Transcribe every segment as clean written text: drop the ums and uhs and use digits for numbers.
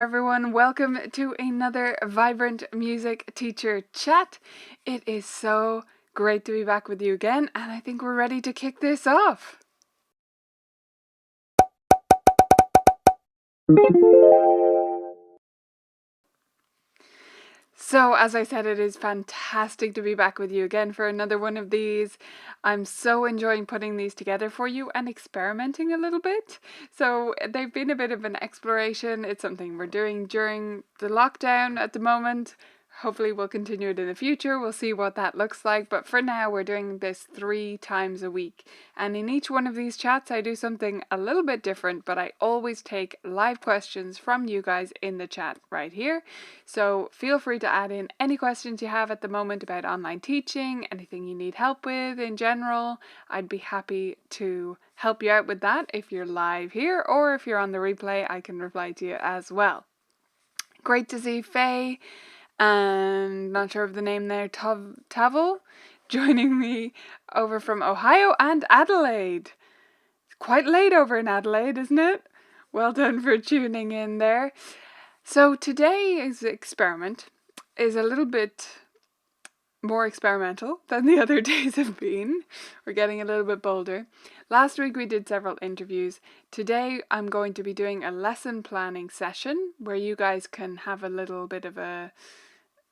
Everyone, welcome to another Vibrant Music Teacher Chat. It is so great to be back with you again, and I think we're ready to kick this off. So, as I said, it is fantastic to be back with you again for another one of these. I'm so enjoying putting these together for you and experimenting a little bit. So, they've been a bit of an exploration. It's something we're doing during the lockdown at the moment. Hopefully, we'll continue it in the future. We'll see what that looks like. But for now, we're doing this 3 times a week. And in each one of these chats, I do something a little bit different, but I always take live questions from you guys in the chat right here. So feel free to add in any questions you have at the moment about online teaching, anything you need help with in general. I'd be happy to help you out with that if you're live here, or if you're on the replay, I can reply to you as well. Great to see Faye, and not sure of the name there, Tavel, joining me over from Ohio and Adelaide. It's quite late over in Adelaide, isn't it? Well done for tuning in there. So today's experiment is a little bit more experimental than the other days have been. We're getting a little bit bolder. Last week we did several interviews. Today I'm going to be doing a lesson planning session where you guys can have a little bit of a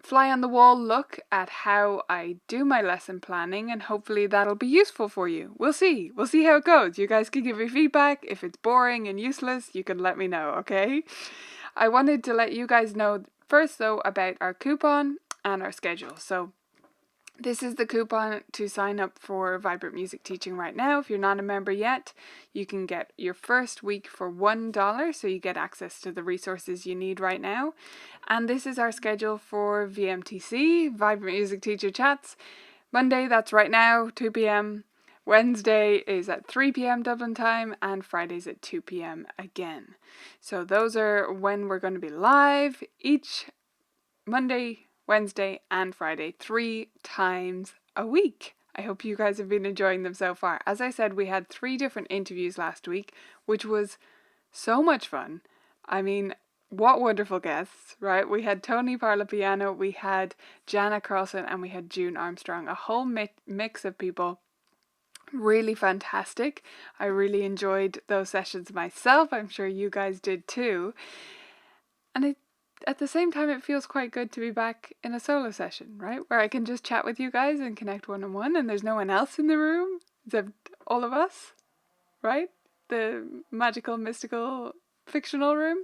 fly on the wall look at how I do my lesson planning, and hopefully that'll be useful for you. We'll see how it goes. You guys can give me feedback. If it's boring and useless, you can let me know, okay? I wanted to let you guys know first though about our coupon and our schedule. So this is the coupon to sign up for Vibrant Music Teaching right now. If you're not a member yet, you can get your first week for $1, so you get access to the resources you need right now. And this is our schedule for VMTC, Vibrant Music Teacher Chats. Monday, that's right now, 2 p.m. Wednesday is at 3 p.m. Dublin time, and Friday's at 2 p.m. again. So those are when we're going to be live each Monday, Wednesday and Friday, 3 times a week. I hope you guys have been enjoying them so far. As I said, we had 3 different interviews last week, which was so much fun. I mean, what wonderful guests, right? We had Tony Parlapiano, we had Jana Carlson, and we had June Armstrong. A whole mix of people. Really fantastic. I really enjoyed those sessions myself. I'm sure you guys did too. And at the same time, it feels quite good to be back in a solo session, right? Where I can just chat with you guys and connect one-on-one, and there's no one else in the room except all of us, right? The magical, mystical, fictional room.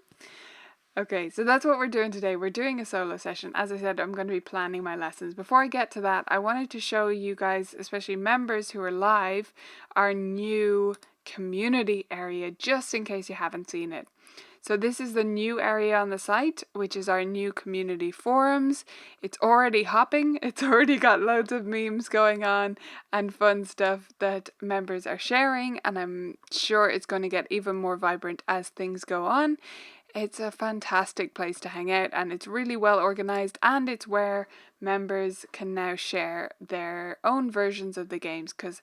Okay, so that's what we're doing today. We're doing a solo session. As I said, I'm going to be planning my lessons. Before I get to that, I wanted to show you guys, especially members who are live, our new community area, just in case you haven't seen it. So this is the new area on the site, which is our new community forums. It's already hopping. It's already got loads of memes going on and fun stuff that members are sharing. And I'm sure it's going to get even more vibrant as things go on. It's a fantastic place to hang out, and it's really well organized, and it's where members can now share their own versions of the games, because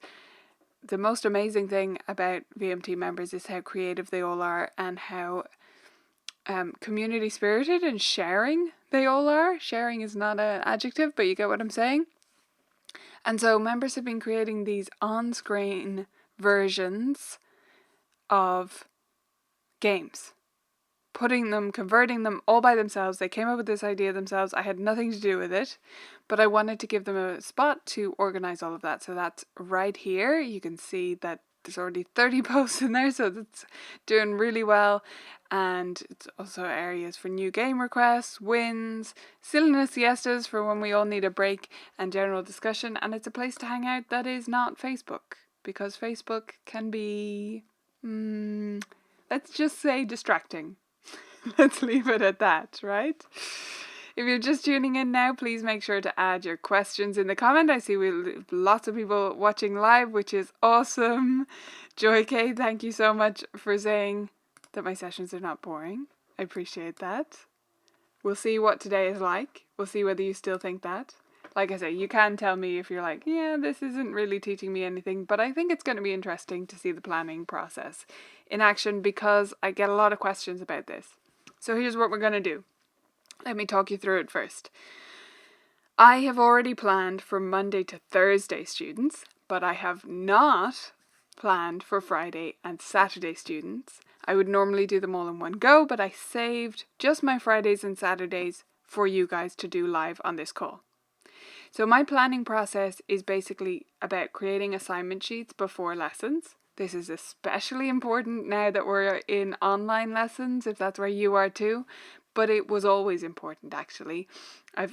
the most amazing thing about VMT members is how creative they all are and how community spirited and sharing they all are. Sharing is not an adjective, but you get what I'm saying. And so members have been creating these on-screen versions of games, converting them all by themselves. They came up with this idea themselves. I had nothing to do with it, but I wanted to give them a spot to organize all of that. So that's right here. You can see that there's already 30 posts in there, so that's doing really well. And it's also areas for new game requests, wins, silliness siestas for when we all need a break, and general discussion. And it's a place to hang out that is not Facebook, because Facebook can be, let's just say, distracting. Let's leave it at that, right? If you're just tuning in now, please make sure to add your questions in the comment. I see we have lots of people watching live, which is awesome. Joy K, thank you so much for saying that my sessions are not boring. I appreciate that. We'll see what today is like. We'll see whether you still think that. Like I say, you can tell me if you're like, yeah, this isn't really teaching me anything, but I think it's going to be interesting to see the planning process in action, because I get a lot of questions about this. So here's what we're going to do. Let me talk you through it first. I have already planned for Monday to Thursday students, but I have not planned for Friday and Saturday students. I would normally do them all in one go, but I saved just my Fridays and Saturdays for you guys to do live on this call. So my planning process is basically about creating assignment sheets before lessons. This is especially important now that we're in online lessons, if that's where you are too. But it was always important, actually. The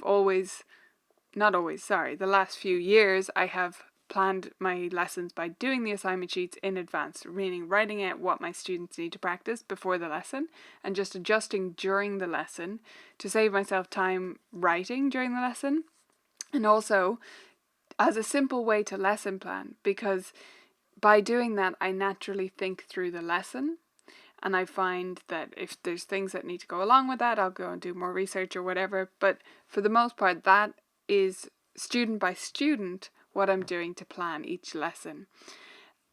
last few years I have planned my lessons by doing the assignment sheets in advance, meaning writing out what my students need to practice before the lesson and just adjusting during the lesson to save myself time writing during the lesson. And also as a simple way to lesson plan, because by doing that I naturally think through the lesson, and I find that if there's things that need to go along with that, I'll go and do more research or whatever. But for the most part, that is student by student what I'm doing to plan each lesson.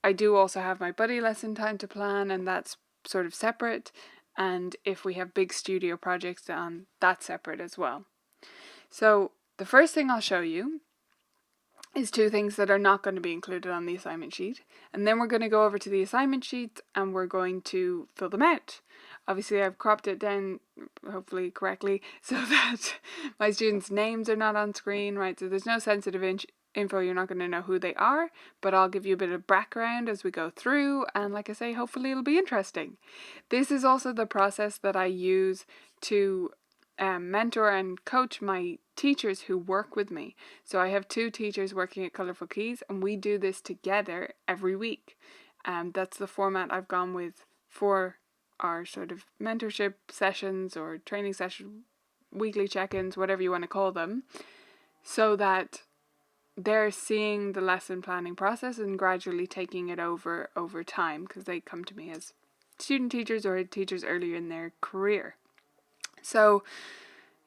I do also have my buddy lesson time to plan, and that's sort of separate. And if we have big studio projects on, that's separate as well. So the first thing I'll show you is two things that are not going to be included on the assignment sheet. And then we're going to go over to the assignment sheet and we're going to fill them out. Obviously I've cropped it down, hopefully correctly, so that my students' names are not on screen, right? So there's no sensitive info, you're not going to know who they are, but I'll give you a bit of background as we go through, and like I say, hopefully it'll be interesting. This is also the process that I use to mentor and coach my teachers who work with me. So I have 2 teachers working at Colourful Keys, and we do this together every week. That's the format I've gone with for our sort of mentorship sessions or training session, weekly check-ins, whatever you want to call them, so that they're seeing the lesson planning process and gradually taking it over time, because they come to me as student teachers or teachers earlier in their career. So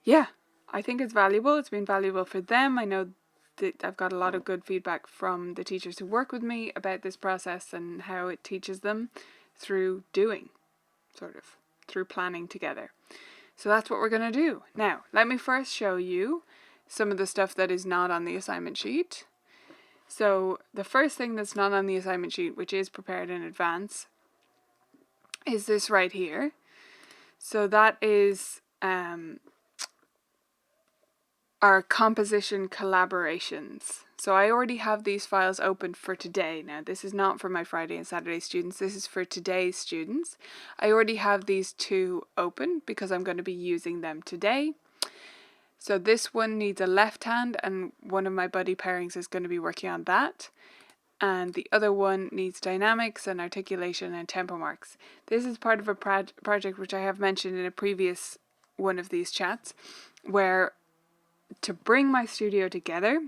yeah, I think it's valuable. It's been valuable for them. I know that I've got a lot of good feedback from the teachers who work with me about this process and how it teaches them through doing, sort of, through planning together. So that's what we're going to do. Now, let me first show you some of the stuff that is not on the assignment sheet. So the first thing that's not on the assignment sheet, which is prepared in advance, is this right here. So that is our composition collaborations. So I already have these files open for today. Now this is not for my Friday and Saturday students, this is for today's students. I already have these 2 open because I'm going to be using them today. So this one needs a left hand, and one of my buddy pairings is going to be working on that. And the other one needs dynamics and articulation and tempo marks. This is part of a project which I have mentioned in a previous one of these chats, where to bring my studio together,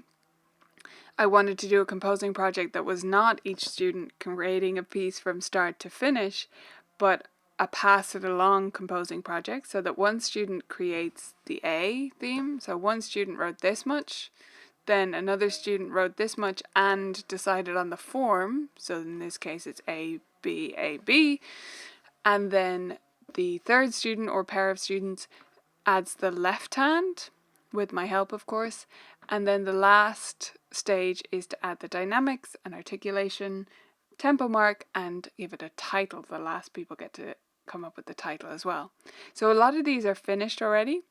I wanted to do a composing project that was not each student creating a piece from start to finish, but a pass it along composing project, so that one student creates the A theme. So one student wrote this much, then another student wrote this much and decided on the form. So in this case it's A, B, A, B. And then the third student or pair of students adds the left hand, with my help of course. And then the last stage is to add the dynamics and articulation, tempo mark, and give it a title. The last people get to come up with the title as well. So a lot of these are finished already.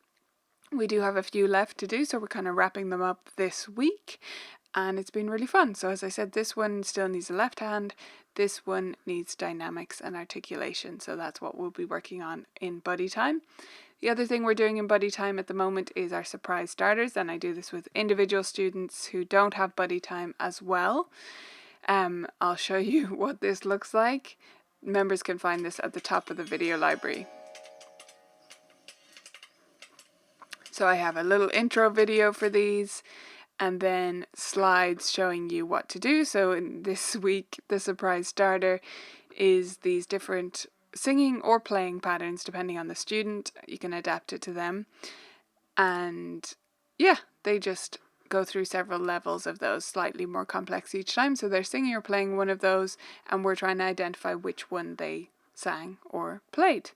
We do have a few left to do, so we're kind of wrapping them up this week, and it's been really fun. So as I said, this one still needs a left hand, this one needs dynamics and articulation, so that's what we'll be working on in buddy time. The other thing we're doing in buddy time at the moment is our surprise starters, and I do this with individual students who don't have buddy time as well. I'll show you what this looks like. Members can find this at the top of the video library. So I have a little intro video for these, and then slides showing you what to do. So in this week, the surprise starter is these different singing or playing patterns depending on the student. You can adapt it to them, and yeah, they just go through several levels of those, slightly more complex each time. So they're singing or playing one of those, and we're trying to identify which one they sang or played.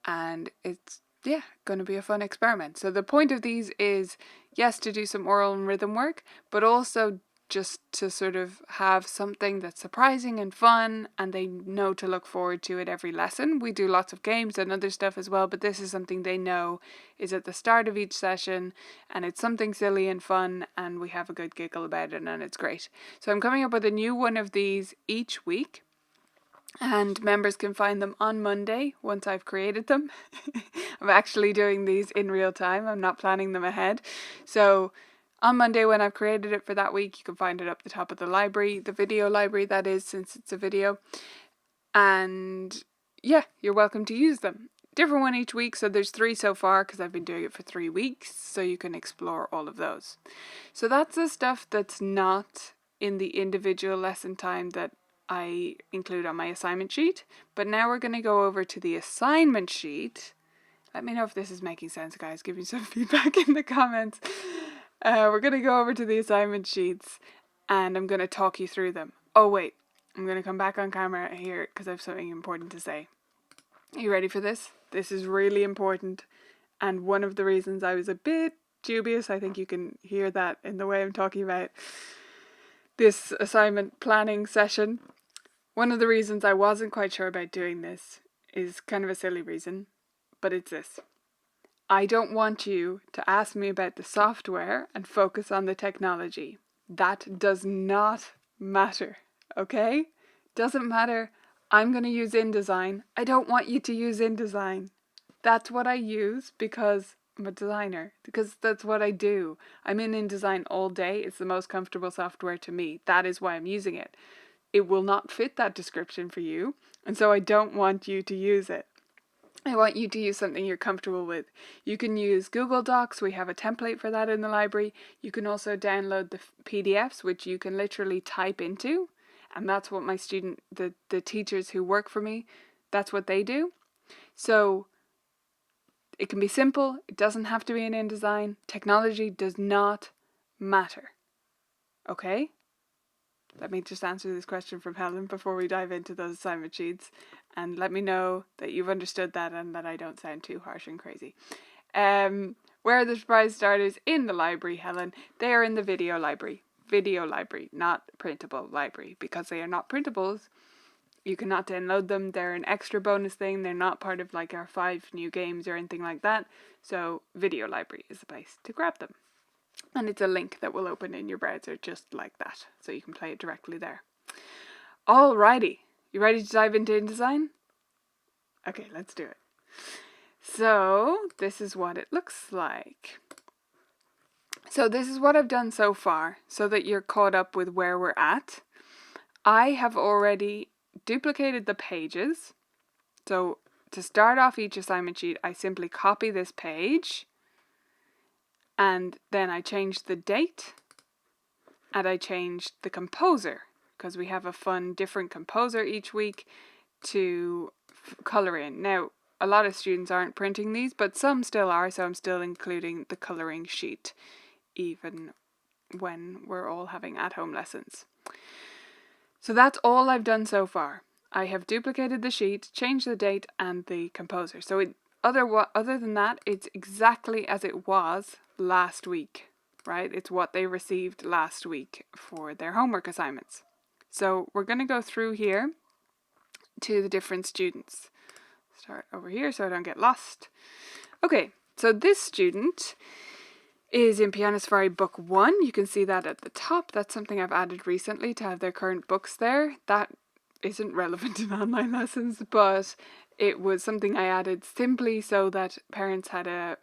And it's yeah, going to be a fun experiment. So the point of these is, yes, to do some oral and rhythm work, but also just to sort of have something that's surprising and fun, and they know to look forward to it every lesson. We do lots of games and other stuff as well, but this is something they know is at the start of each session, and it's something silly and fun, and we have a good giggle about it, and it's great. So I'm coming up with a new one of these each week. And members can find them on Monday once I've created them. I'm actually doing these in real time. I'm not planning them ahead. So on Monday, when I've created it for that week, you can find it up the top of the library, the video library that is, since it's a video. And yeah, you're welcome to use them. Different one each week. So there's 3 so far because I've been doing it for 3 weeks. So you can explore all of those. So that's the stuff that's not in the individual lesson time that I include on my assignment sheet. But now we're going to go over to the assignment sheet. Let me know if this is making sense, guys. Give me some feedback in the comments. We're going to go over to the assignment sheets and I'm going to talk you through them. Oh, wait. I'm going to come back on camera here because I have something important to say. Are you ready for this? This is really important. And one of the reasons I was a bit dubious, I think you can hear that in the way I'm talking about this assignment planning session. One of the reasons I wasn't quite sure about doing this is kind of a silly reason, but it's this. I don't want you to ask me about the software and focus on the technology. That does not matter, okay? Doesn't matter. I'm going to use InDesign. I don't want you to use InDesign. That's what I use because I'm a designer, because that's what I do. I'm in InDesign all day. It's the most comfortable software to me. That is why I'm using it. It will not fit that description for you, and so I don't want you to use it. I want you to use something you're comfortable with. You can use Google Docs. We have a template for that in the library. You can also download the PDFs, which you can literally type into, and that's what my the teachers who work for me, that's what they do. So it can be simple. It doesn't have to be in InDesign. Technology does not matter. Okay? Let me just answer this question from Helen before we dive into those assignment sheets, and let me know that you've understood that and that I don't sound too harsh and crazy. Where are the surprise starters in the library, Helen? They are in the video library. Video library, not printable library, because they are not printables. You cannot download them. They're an extra bonus thing. They're not part of like our 5 new games or anything like that. So video library is the place to grab them. And it's a link that will open in your browser just like that. So you can play it directly there. Alrighty. You ready to dive into InDesign? Okay, let's do it. So this is what it looks like. So this is what I've done so far so that you're caught up with where we're at. I have already duplicated the pages. So to start off each assignment sheet, I simply copy this page and then I change the date and I changed the composer because we have a fun different composer each week to colour in. Now, a lot of students aren't printing these, but some still are, so I'm still including the colouring sheet even when we're all having at-home lessons. So that's all I've done so far. I have duplicated the sheet, changed the date and the composer. So other than that, it's exactly as it was last week, right? It's what they received last week for their homework assignments. So we're going to go through here to the different students. Start over here so I don't get lost. Okay, so this student is in Pianist Book 1. You can see that at the top. That's something I've added recently to have their current books there. That isn't relevant in online lessons, but it was something I added simply so that parents had a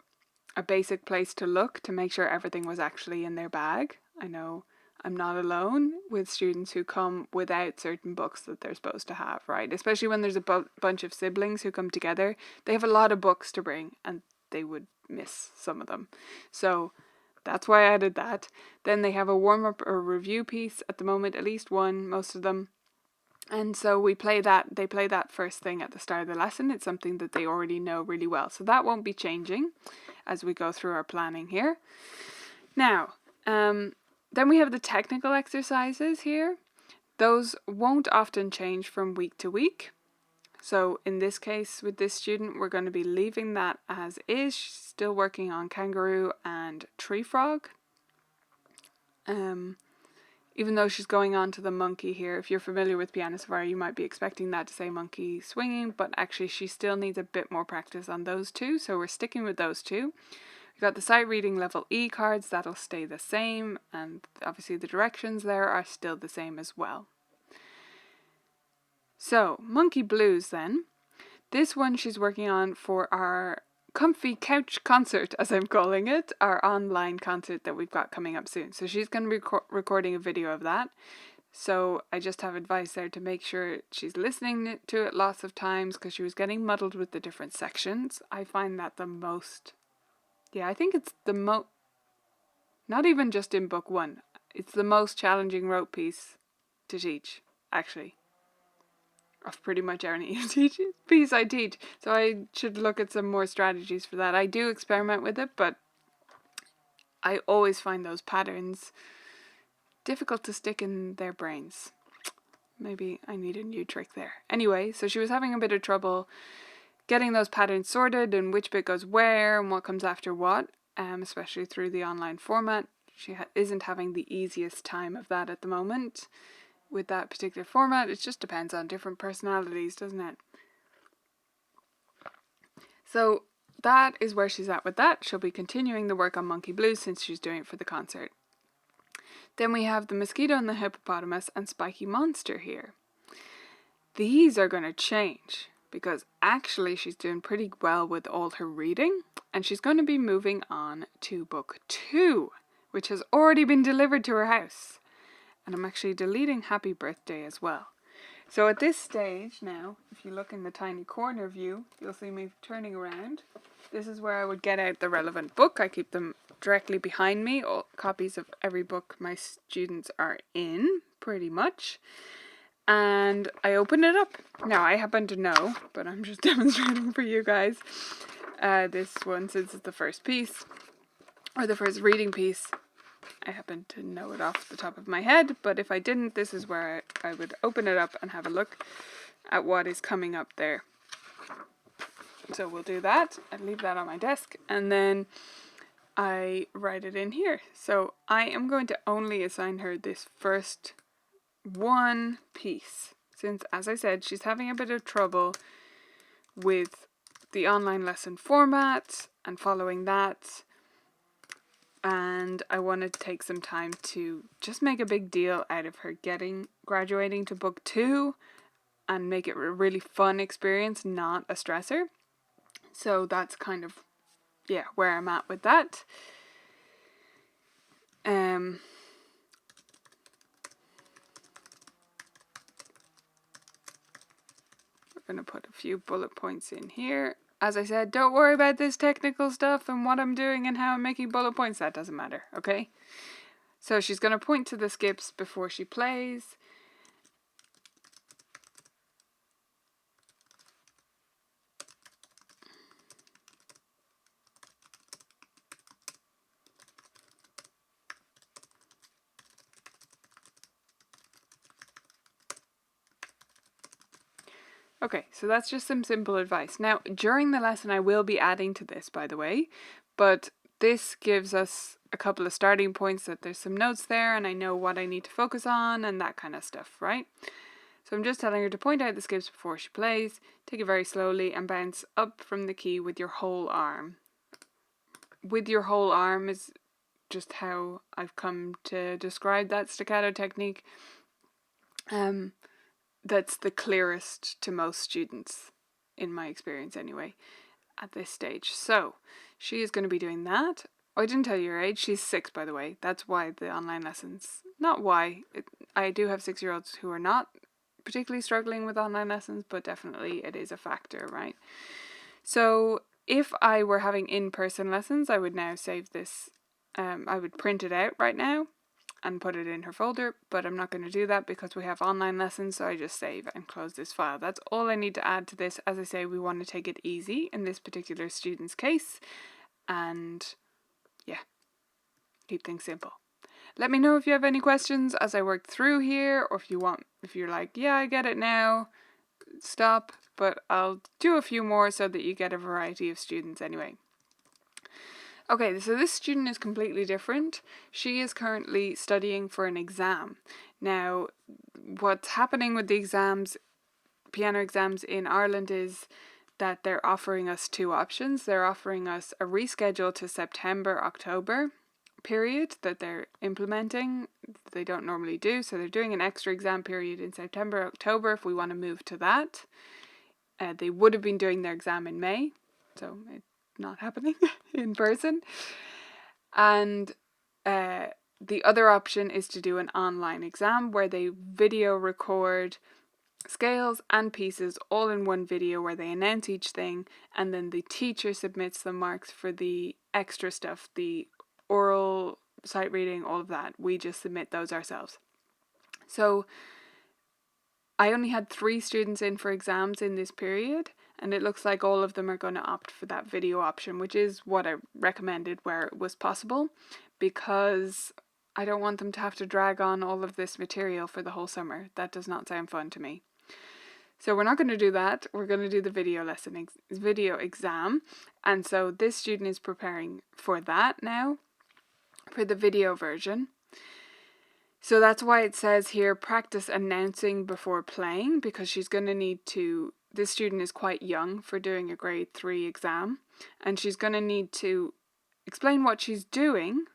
basic place to look to make sure everything was actually in their bag. I know I'm not alone with students who come without certain books that they're supposed to have, right? Especially when there's a bunch of siblings who come together. They have a lot of books to bring and they would miss some of them. So that's why I added that. Then they have a warm-up or review piece at the moment, at least one, most of them. And so they play that first thing at the start of the lesson. It's something that they already know really well. So that won't be changing as we go through our planning here. Now, then we have the technical exercises here. Those won't often change from week to week. So in this case with this student, we're going to be leaving that as is. She's still working on kangaroo and tree frog. Even though she's going on to the monkey here. If you're familiar with Pianist, you might be expecting that to say monkey swinging, but actually she still needs a bit more practice on those two, so we're sticking with those two. We've got the sight reading level E cards, that'll stay the same, and obviously the directions there are still the same as well. So, Monkey Blues then. This one she's working on for our comfy couch concert, as I'm calling it, our online concert that we've got coming up soon. So she's going to be recording a video of that. So I just have advice there to make sure she's listening to it lots of times, because she was getting muddled with the different sections. I find that the most, I think it's the most, not even just in book one, it's the most challenging rote piece to teach, actually. Of pretty much any piece I teach. So I should look at some more strategies for that. I do experiment with it, but I always find those patterns difficult to stick in their brains. Maybe I need a new trick there. Anyway, so she was having a bit of trouble getting those patterns sorted and which bit goes where and what comes after what, especially through the online format. She isn't having the easiest time of that at the moment. With that particular format, it just depends on different personalities, doesn't it? So that is where she's at with that. She'll be continuing the work on Monkey Blues since she's doing it for the concert. Then we have the Mosquito and the Hippopotamus and Spiky Monster here. These are going to change because actually she's doing pretty well with all her reading, and she's going to be moving on to book 2, which has already been delivered to her house. And I'm actually deleting Happy Birthday as well. So at this stage now, if you look in the tiny corner view, you'll see me turning around. This is where I would get out the relevant book. I keep them directly behind me, all copies of every book my students are in, pretty much. And I open it up. Now, I happen to know, but I'm just demonstrating for you guys. This one, since it's the first piece, or the first reading piece, I happen to know it off the top of my head, but if I didn't, this is where I would open it up and have a look at what is coming up there. So we'll do that. I leave that on my desk, and then I write it in here. So I am going to only assign her this first one piece, since, as I said, she's having a bit of trouble with the online lesson format and following that. And I want to take some time to just make a big deal out of her graduating to book 2 and make it a really fun experience, not a stressor. So that's kind of, where I'm at with that. We're going to put a few bullet points in here. As I said, don't worry about this technical stuff and what I'm doing and how I'm making bullet points. That doesn't matter, okay? So she's going to point to the skips before she plays. Okay, so that's just some simple advice. Now, during the lesson, I will be adding to this, by the way, but this gives us a couple of starting points that there's some notes there and I know what I need to focus on and that kind of stuff, right? So I'm just telling her to point out the skips before she plays, take it very slowly and bounce up from the key with your whole arm. With your whole arm is just how I've come to describe that staccato technique. That's the clearest to most students, in my experience anyway, at this stage. So she is going to be doing that. Oh, I didn't tell you her age. She's 6, by the way. That's why the online lessons, not why. I do have 6-year-olds who are not particularly struggling with online lessons, but definitely it is a factor, right? So if I were having in-person lessons, I would now save this. I would print it out right now and put it in her folder, but I'm not going to do that because we have online lessons, so I just save and close this file. That's all I need to add to this. As I say, we want to take it easy in this particular student's case, and keep things simple. Let me know if you have any questions as I work through here, or if you're like, I get it now, stop, but I'll do a few more so that you get a variety of students anyway. Okay, so this student is completely different. She is currently studying for an exam. Now, what's happening with the exams, piano exams in Ireland, is that they're offering us two options. They're offering us a reschedule to September, October period that they're implementing. They don't normally do, so they're doing an extra exam period in September, October if we want to move to that. They would have been doing their exam in May, so it's not happening in person. And the other option is to do an online exam where they video record scales and pieces all in one video where they announce each thing, and then the teacher submits the marks for the extra stuff, the oral, sight reading, all of that. We just submit those ourselves. So I only had 3 students in for exams in this period, and it looks like all of them are going to opt for that video option, which is what I recommended where it was possible, because I don't want them to have to drag on all of this material for the whole summer. That does not sound fun to me. So we're not going to do that. We're going to do the video exam. And so this student is preparing for that now, for the video version. So that's why it says here, practice announcing before playing, because she's going to need to, this student is quite young for doing a grade 3 exam, and she's going to need to explain what she's doing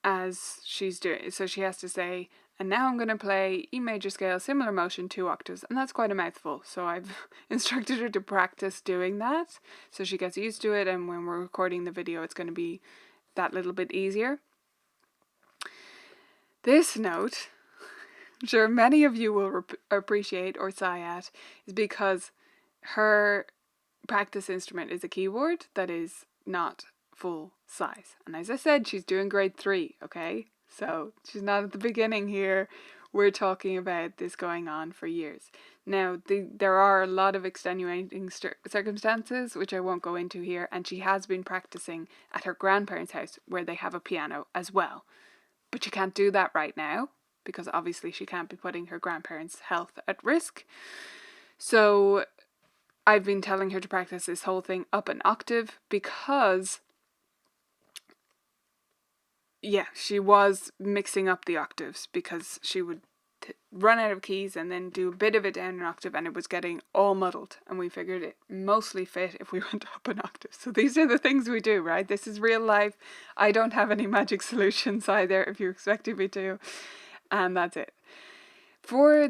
as she's doing. So she has to say, and now I'm going to play E major scale, similar motion, 2 octaves. And that's quite a mouthful. So I've instructed her to practice doing that so she gets used to it. And when we're recording the video, it's going to be that little bit easier. This note, I'm sure many of you will appreciate or sigh at, is because her practice instrument is a keyboard that is not full size. And as I said, she's doing grade 3, okay? So she's not at the beginning here. We're talking about this going on for years. Now, there are a lot of extenuating circumstances, which I won't go into here, and she has been practicing at her grandparents' house where they have a piano as well. But she can't do that right now, because obviously she can't be putting her grandparents' health at risk. So I've been telling her to practice this whole thing up an octave because, yeah, she was mixing up the octaves because she would run out of keys and then do a bit of it down an octave, and it was getting all muddled, and we figured it mostly fit if we went up an octave. So these are the things we do, right? This is real life. I don't have any magic solutions either if you're expecting me to, and that's it. For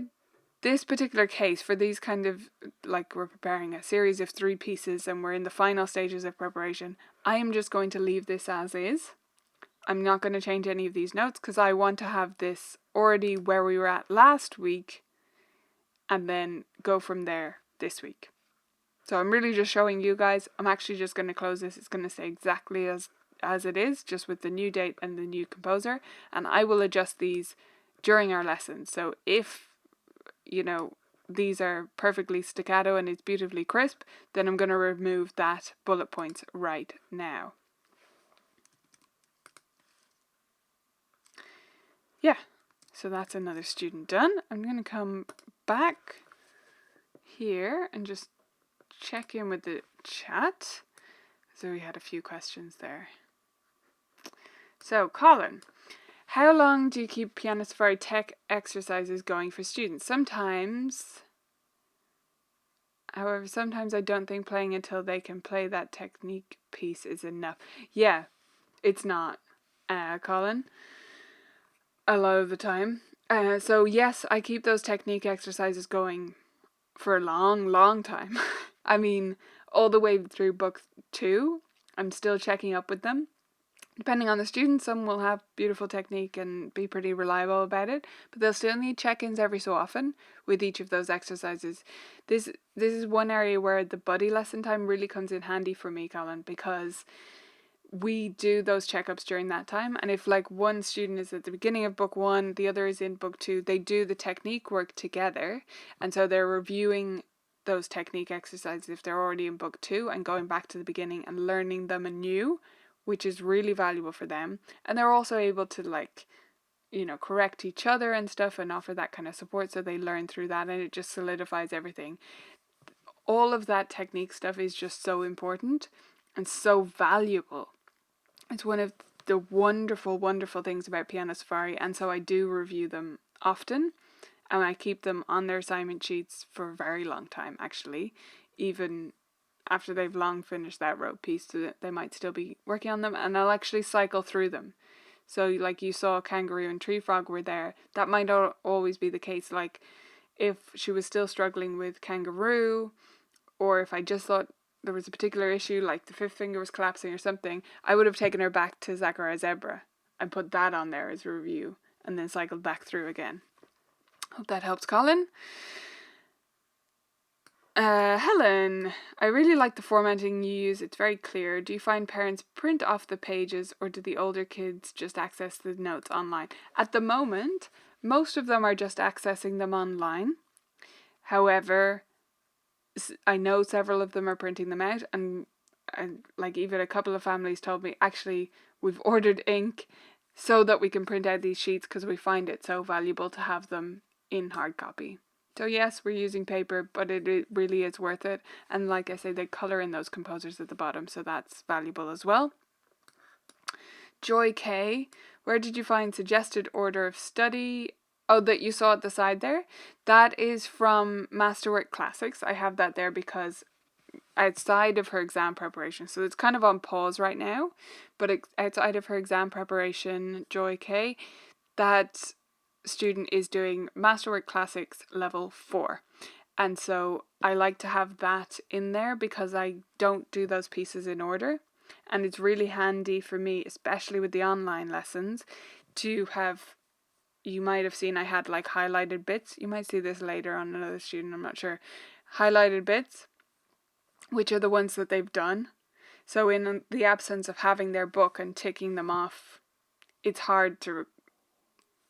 this particular case, for these kind of, like, we're preparing a series of 3 pieces and we're in the final stages of preparation, I am just going to leave this as is. I'm not going to change any of these notes because I want to have this already where we were at last week and then go from there this week. So I'm really just showing you guys. I'm actually just going to close this. It's going to stay exactly as it is, just with the new date and the new composer, and I will adjust these during our lessons. So if, you know, these are perfectly staccato and it's beautifully crisp, then I'm going to remove that bullet points right now. Yeah, so that's another student done. I'm going to come back here and just check in with the chat. So we had a few questions there. So, Colin, how long do you keep Pianist Safari tech exercises going for students? However, sometimes I don't think playing until they can play that technique piece is enough. Yeah, it's not, Colin, a lot of the time. So yes, I keep those technique exercises going for a long, long time. I mean, all the way through book 2, I'm still checking up with them. Depending on the student, some will have beautiful technique and be pretty reliable about it, but they'll still need check-ins every so often with each of those exercises. This is one area where the buddy lesson time really comes in handy for me, Colin, because we do those checkups during that time, and if like one student is at the beginning of book 1, the other is in book 2, they do the technique work together, and so they're reviewing those technique exercises if they're already in book 2 and going back to the beginning and learning them anew, which is really valuable for them. And they're also able to, like, correct each other and stuff and offer that kind of support, so they learn through that and it just solidifies everything. All of that technique stuff is just so important and so valuable. It's one of the wonderful, wonderful things about Piano Safari, and so I do review them often, and I keep them on their assignment sheets for a very long time, actually. Even after they've long finished that rote piece, they might still be working on them, and I'll actually cycle through them. So like you saw Kangaroo and Tree Frog were there, that might not always be the case. Like if she was still struggling with Kangaroo, or if I just thought there was a particular issue, like the fifth finger was collapsing or something, I would have taken her back to Zachariah Zebra and put that on there as a review, and then cycled back through again. Hope that helps, Colin. Helen, I really like the formatting you use. It's very clear. Do you find parents print off the pages, or do the older kids just access the notes online? At the moment, most of them are just accessing them online. However, I know several of them are printing them out, and like even a couple of families told me, actually, we've ordered ink so that we can print out these sheets because we find it so valuable to have them in hard copy. So yes, we're using paper, but it really is worth it. And like I say, they colour in those composers at the bottom, so that's valuable as well. Joy K, where did you find suggested order of study? Oh, that you saw at the side there? That is from Masterwork Classics. I have that there because outside of her exam preparation, so it's kind of on pause right now, but outside of her exam preparation, Joy K, that student is doing Masterwork Classics level 4, and so I like to have that in there because I don't do those pieces in order, and it's really handy for me, especially with the online lessons, to have. You might have seen I had like highlighted bits. You might see this later on another student, I'm not sure. Highlighted bits, which are the ones that they've done. So in the absence of having their book and ticking them off, it's hard to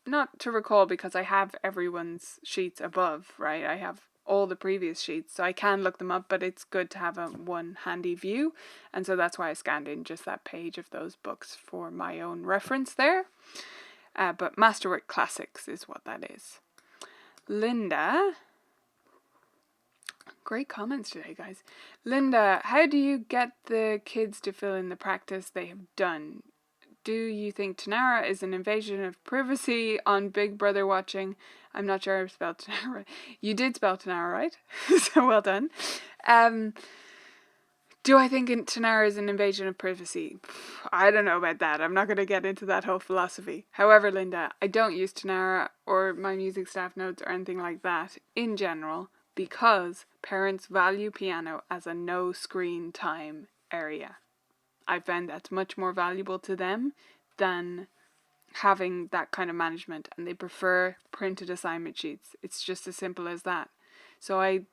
not to recall because I have everyone's sheets above, right? I have all the previous sheets, so I can look them up, but it's good to have one handy view, and so that's why I scanned in just that page of those books for my own reference there. But Masterwork Classics is what that is. Linda, great comments today, guys. Linda, how do you get the kids to fill in the practice they have done? Do you think Tanara is an invasion of privacy on Big Brother watching? I'm not sure I've spelled Tanara right. You did spell Tanara right, so well done. Do I think Tanara is an invasion of privacy? I don't know about that. I'm not going to get into that whole philosophy. However, Linda, I don't use Tanara or my music staff notes or anything like that in general because parents value piano as a no screen time area. I found that's much more valuable to them than having that kind of management, and they prefer printed assignment sheets. It's just as simple as that. So I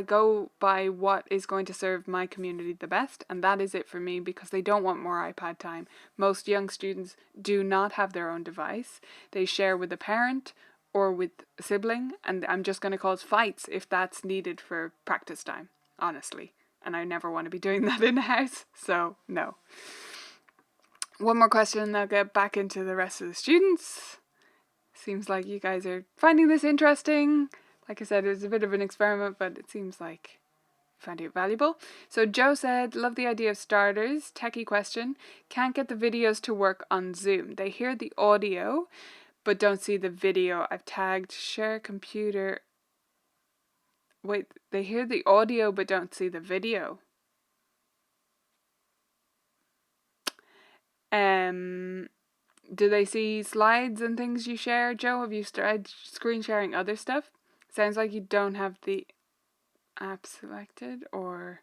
go by what is going to serve my community the best, and that is it for me because they don't want more iPad time. Most young students do not have their own device. They share with a parent or with a sibling, and I'm just going to cause fights if that's needed for practice time, honestly. And I never want to be doing that in a house, so no. One more question and I'll get back into the rest of the students. Seems like you guys are finding this interesting. Like I said, it was a bit of an experiment, but it seems like you found it valuable. So Joe said, love the idea of starters. Techie question. Can't get the videos to work on Zoom. They hear the audio, but don't see the video. I've tagged share computer. Wait, they hear the audio, but don't see the video. Do they see slides and things you share, Joe? Have you started screen sharing other stuff? Sounds like you don't have the app selected, or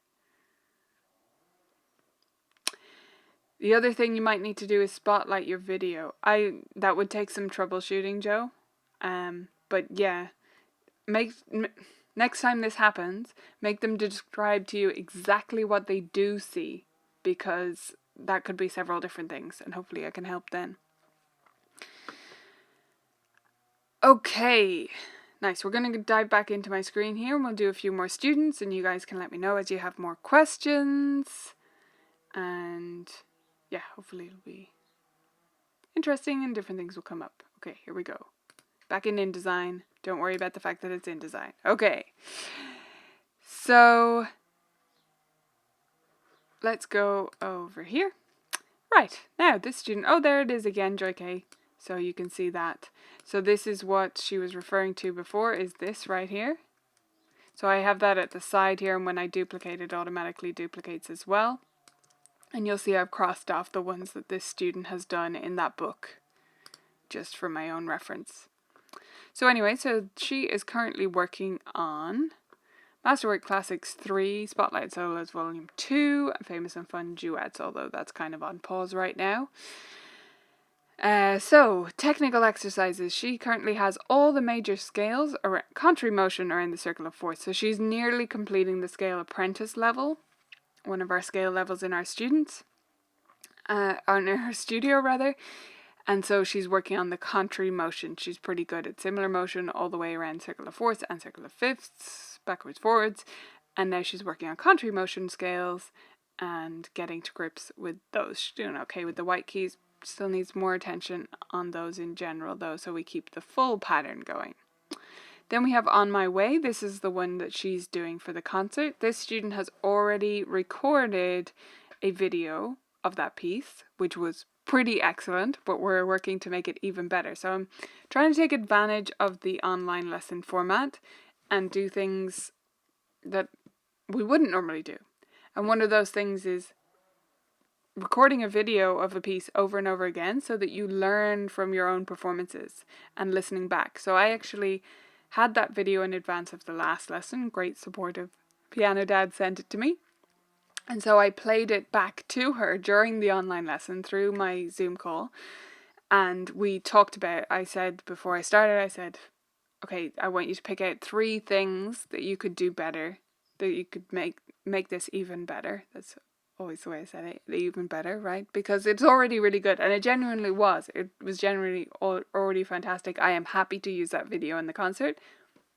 the other thing you might need to do is spotlight your video. That would take some troubleshooting, Joe. But yeah, next time this happens, make them describe to you exactly what they do see, because that could be several different things, and hopefully I can help then. Okay, nice. We're going to dive back into my screen here and we'll do a few more students and you guys can let me know as you have more questions. And yeah, hopefully it'll be interesting and different things will come up. Okay, here we go. Back in InDesign. Don't worry about the fact that it's InDesign. Okay. So let's go over here. Right, now this student, oh, there it is again, Joy K. So you can see that. So this is what she was referring to before, is this right here. So I have that at the side here, and when I duplicate, it automatically duplicates as well. And you'll see I've crossed off the ones that this student has done in that book, just for my own reference. So anyway, so she is currently working on Masterwork Classics 3, Spotlight Solos Volume 2, Famous and Fun Duets, although that's kind of on pause right now. So, technical exercises. She currently has all the major scales, contrary motion around the circle of fourths. So she's nearly completing the scale apprentice level, one of our scale levels in our students, on her studio rather. And so she's working on the contrary motion. She's pretty good at similar motion all the way around circle of fourths and circle of fifths, backwards, forwards. And now she's working on contrary motion scales and getting to grips with those. She's doing okay with the white keys. Still needs more attention on those in general though, so we keep the full pattern going. Then we have On My Way. This is the one that she's doing for the concert. This student has already recorded a video of that piece, which was pretty excellent, but we're working to make it even better. So I'm trying to take advantage of the online lesson format and do things that we wouldn't normally do. And one of those things is recording a video of a piece over and over again so that you learn from your own performances and listening back. So I actually had that video in advance of the last lesson. Great supportive piano dad sent it to me. And so I played it back to her during the online lesson through my Zoom call. And we talked about, I said before I started, I said, okay, I want you to pick out 3 things that you could do better, that you could make this even better. That's always the way I said it, even better, right? Because it's already really good, and it genuinely was. It was genuinely already fantastic. I am happy to use that video in the concert,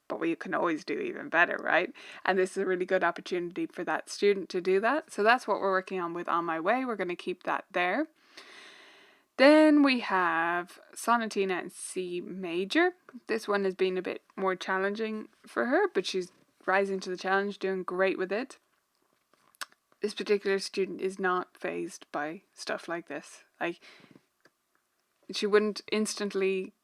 but we can always do even better, right? And this is a really good opportunity for that student to do that. So that's what we're working on with On My Way. We're going to keep that there. Then we have Sonatina in C major. This one has been a bit more challenging for her, but she's rising to the challenge, doing great with it. This particular student is not fazed by stuff like this. Like, she wouldn't instantly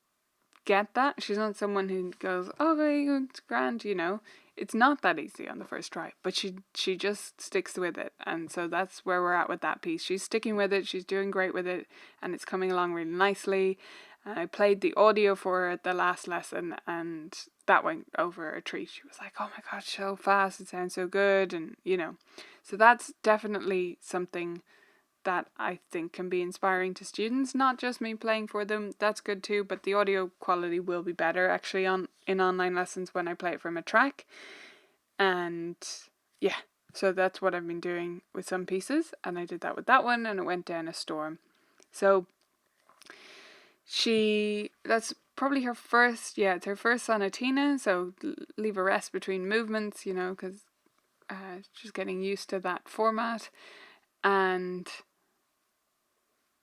get that. She's not someone who goes, okay, it's grand, you know. It's not that easy on the first try, but she just sticks with it. And so that's where we're at with that piece. She's sticking with it, she's doing great with it, and it's coming along really nicely. I played the audio for her at the last lesson, and that went over a treat. She was like, oh my gosh, so fast, it sounds so good, and you know. So that's definitely something that I think can be inspiring to students, not just me playing for them. That's good too, but the audio quality will be better actually in online lessons when I play it from a track. And yeah, so that's what I've been doing with some pieces, and I did that with that one, and it went down a storm. So that's probably her first, it's her first sonatina, so leave a rest between movements, you know, because she's getting used to that format. And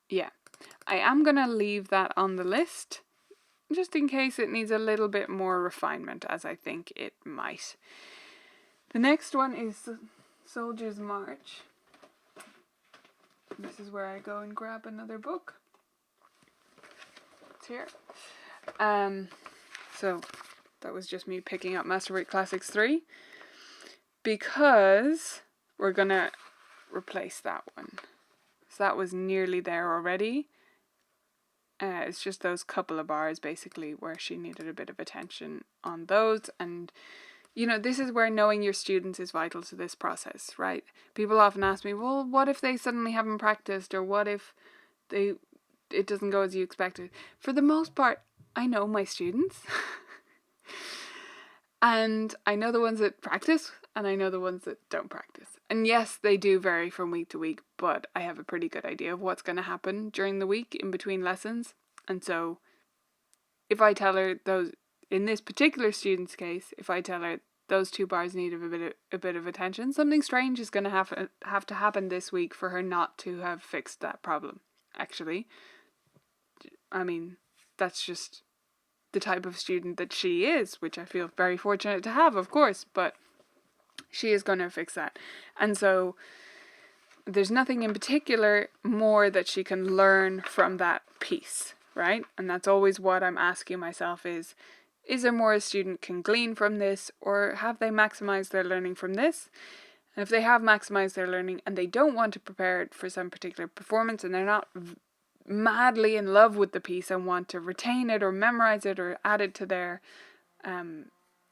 yeah, I am going to leave that on the list just in case it needs a little bit more refinement, as I think it might. The next one is Soldier's March. This is where I go and grab another book. It's here. So that was just me picking up Masterwork Classics 3 because we're going to replace that one. So that was nearly there already. It's just those couple of bars basically where she needed a bit of attention on those. And you know, this is where knowing your students is vital to this process, right? People often ask me, well, what if they suddenly haven't practiced, or what if it doesn't go as you expected? For the most part, I know my students. And I know the ones that practice, and I know the ones that don't practice. And yes, they do vary from week to week, but I have a pretty good idea of what's going to happen during the week in between lessons. And so if I tell her those, in this particular student's case, if I tell her those 2 bars need a bit of attention, something strange is going to have to happen this week for her not to have fixed that problem. Actually, I mean, that's just the type of student that she is, which I feel very fortunate to have, of course, but she is going to fix that. And so there's nothing in particular more that she can learn from that piece, right? And that's always what I'm asking myself is there more a student can glean from this, or have they maximized their learning from this? And if they have maximized their learning and they don't want to prepare it for some particular performance, and they're not madly in love with the piece and want to retain it or memorize it or add it to their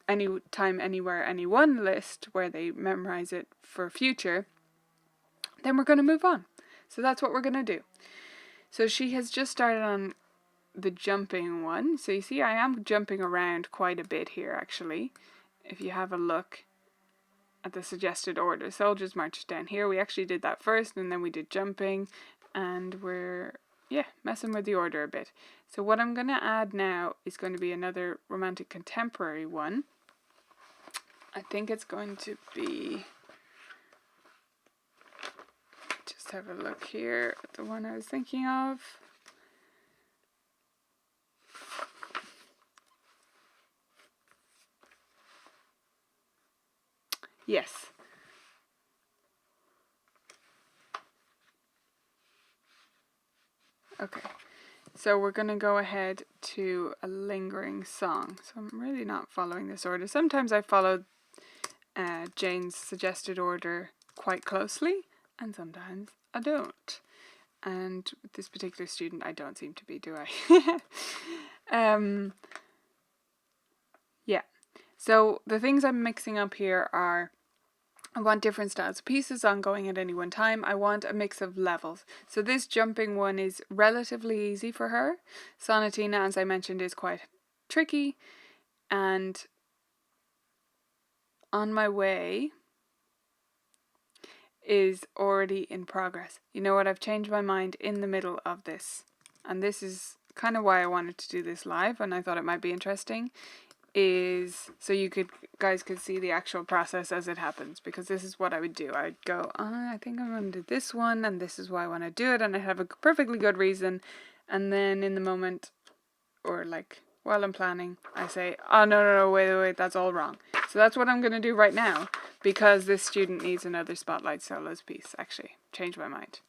anytime, anywhere, anyone list where they memorize it for future, then we're going to move on. So that's what we're going to do. So she has just started on the jumping one. So you see I am jumping around quite a bit here actually. If you have a look at the suggested order. Soldiers march down here. We actually did that first and then we did jumping, and we're messing with the order a bit. So what I'm going to add now is going to be another romantic contemporary one. I think it's going to be, just have a look here at the one I was thinking of. Yes. Okay. So we're going to go ahead to a lingering song. So I'm really not following this order. Sometimes I follow Jane's suggested order quite closely, and sometimes I don't. And with this particular student, I don't seem to be, do I? Yeah. So the things I'm mixing up here are, I want different styles of pieces ongoing at any one time. I want a mix of levels. So this jumping one is relatively easy for her. Sonatina, as I mentioned, is quite tricky. And On My Way is already in progress. You know what? I've changed my mind in the middle of this. And this is kind of why I wanted to do this live, and I thought it might be interesting, is so you guys could see the actual process as it happens, because this is what I would do. I would go, I think I'm going to do this one, and this is why I want to do it, and I have a perfectly good reason, and then in the moment, or like while I'm planning, I say, oh no, wait, that's all wrong. So that's what I'm going to do right now, because this student needs another Spotlight Solos piece. Actually, changed my mind.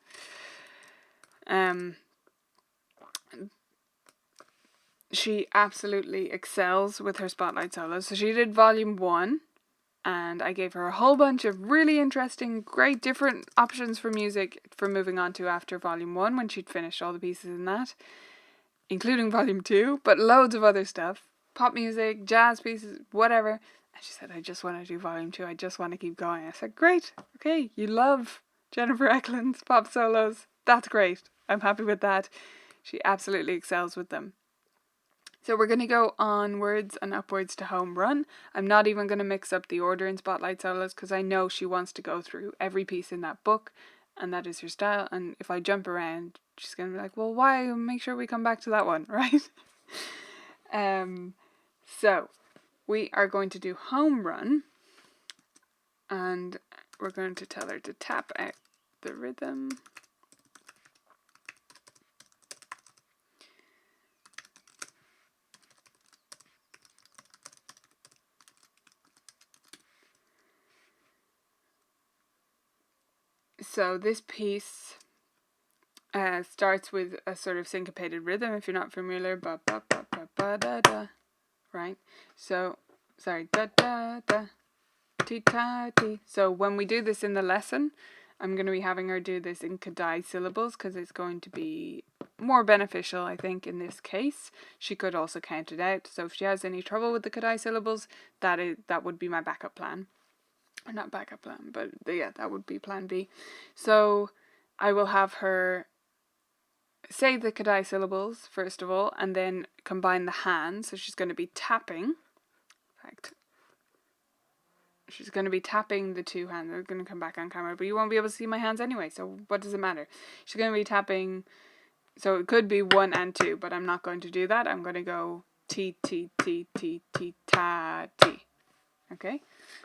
She absolutely excels with her Spotlight solos. So she did volume 1, and I gave her a whole bunch of really interesting, great different options for music for moving on to after volume 1, when she'd finished all the pieces in that, including volume 2, but loads of other stuff. Pop music, jazz pieces, whatever. And she said, I just want to do volume 2. I just want to keep going. I said, great. Okay, you love Jennifer Eklund's pop solos. That's great. I'm happy with that. She absolutely excels with them. So we're going to go onwards and upwards to Home Run. I'm not even going to mix up the order in Spotlight Solos, because I know she wants to go through every piece in that book, and that is her style. And if I jump around, she's going to be like, well, why? Make sure we come back to that one, right? So we are going to do Home Run, and we're going to tell her to tap out the rhythm. So this piece starts with a sort of syncopated rhythm. If you're not familiar, ba ba ba ba ba da da, right? So, sorry, da da da, ti ta ti. So when we do this in the lesson, I'm going to be having her do this in Kadai syllables, because it's going to be more beneficial, I think, in this case. She could also count it out. So if she has any trouble with the Kadai syllables, that would be my backup plan. Or not backup plan, but yeah, that would be plan B. So I will have her say the Kadai syllables first of all, and then combine the hands. So she's going to be tapping. In fact, she's going to be tapping the two hands. They're going to come back on camera, but you won't be able to see my hands anyway, so what does it matter? She's going to be tapping, so it could be 1 and 2, but I'm not going to do that. I'm going to go T, T, T, T, T, ta, T. Okay?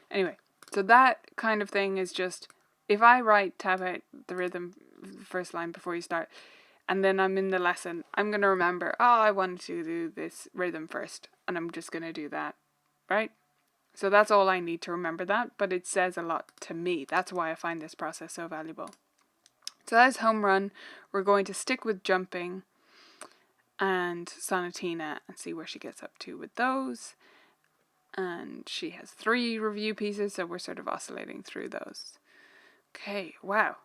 Anyway, so that kind of thing is just, if I write tap out the rhythm, first line before you start, and then I'm in the lesson, I'm going to remember, oh, I wanted to do this rhythm first, and I'm just going to do that, right? So that's all I need to remember that, but it says a lot to me. That's why I find this process so valuable. So that's home run. We're going to stick with jumping and sonatina and see where she gets up to with those. And she has 3 review pieces, so we're sort of oscillating through those. Okay, wow.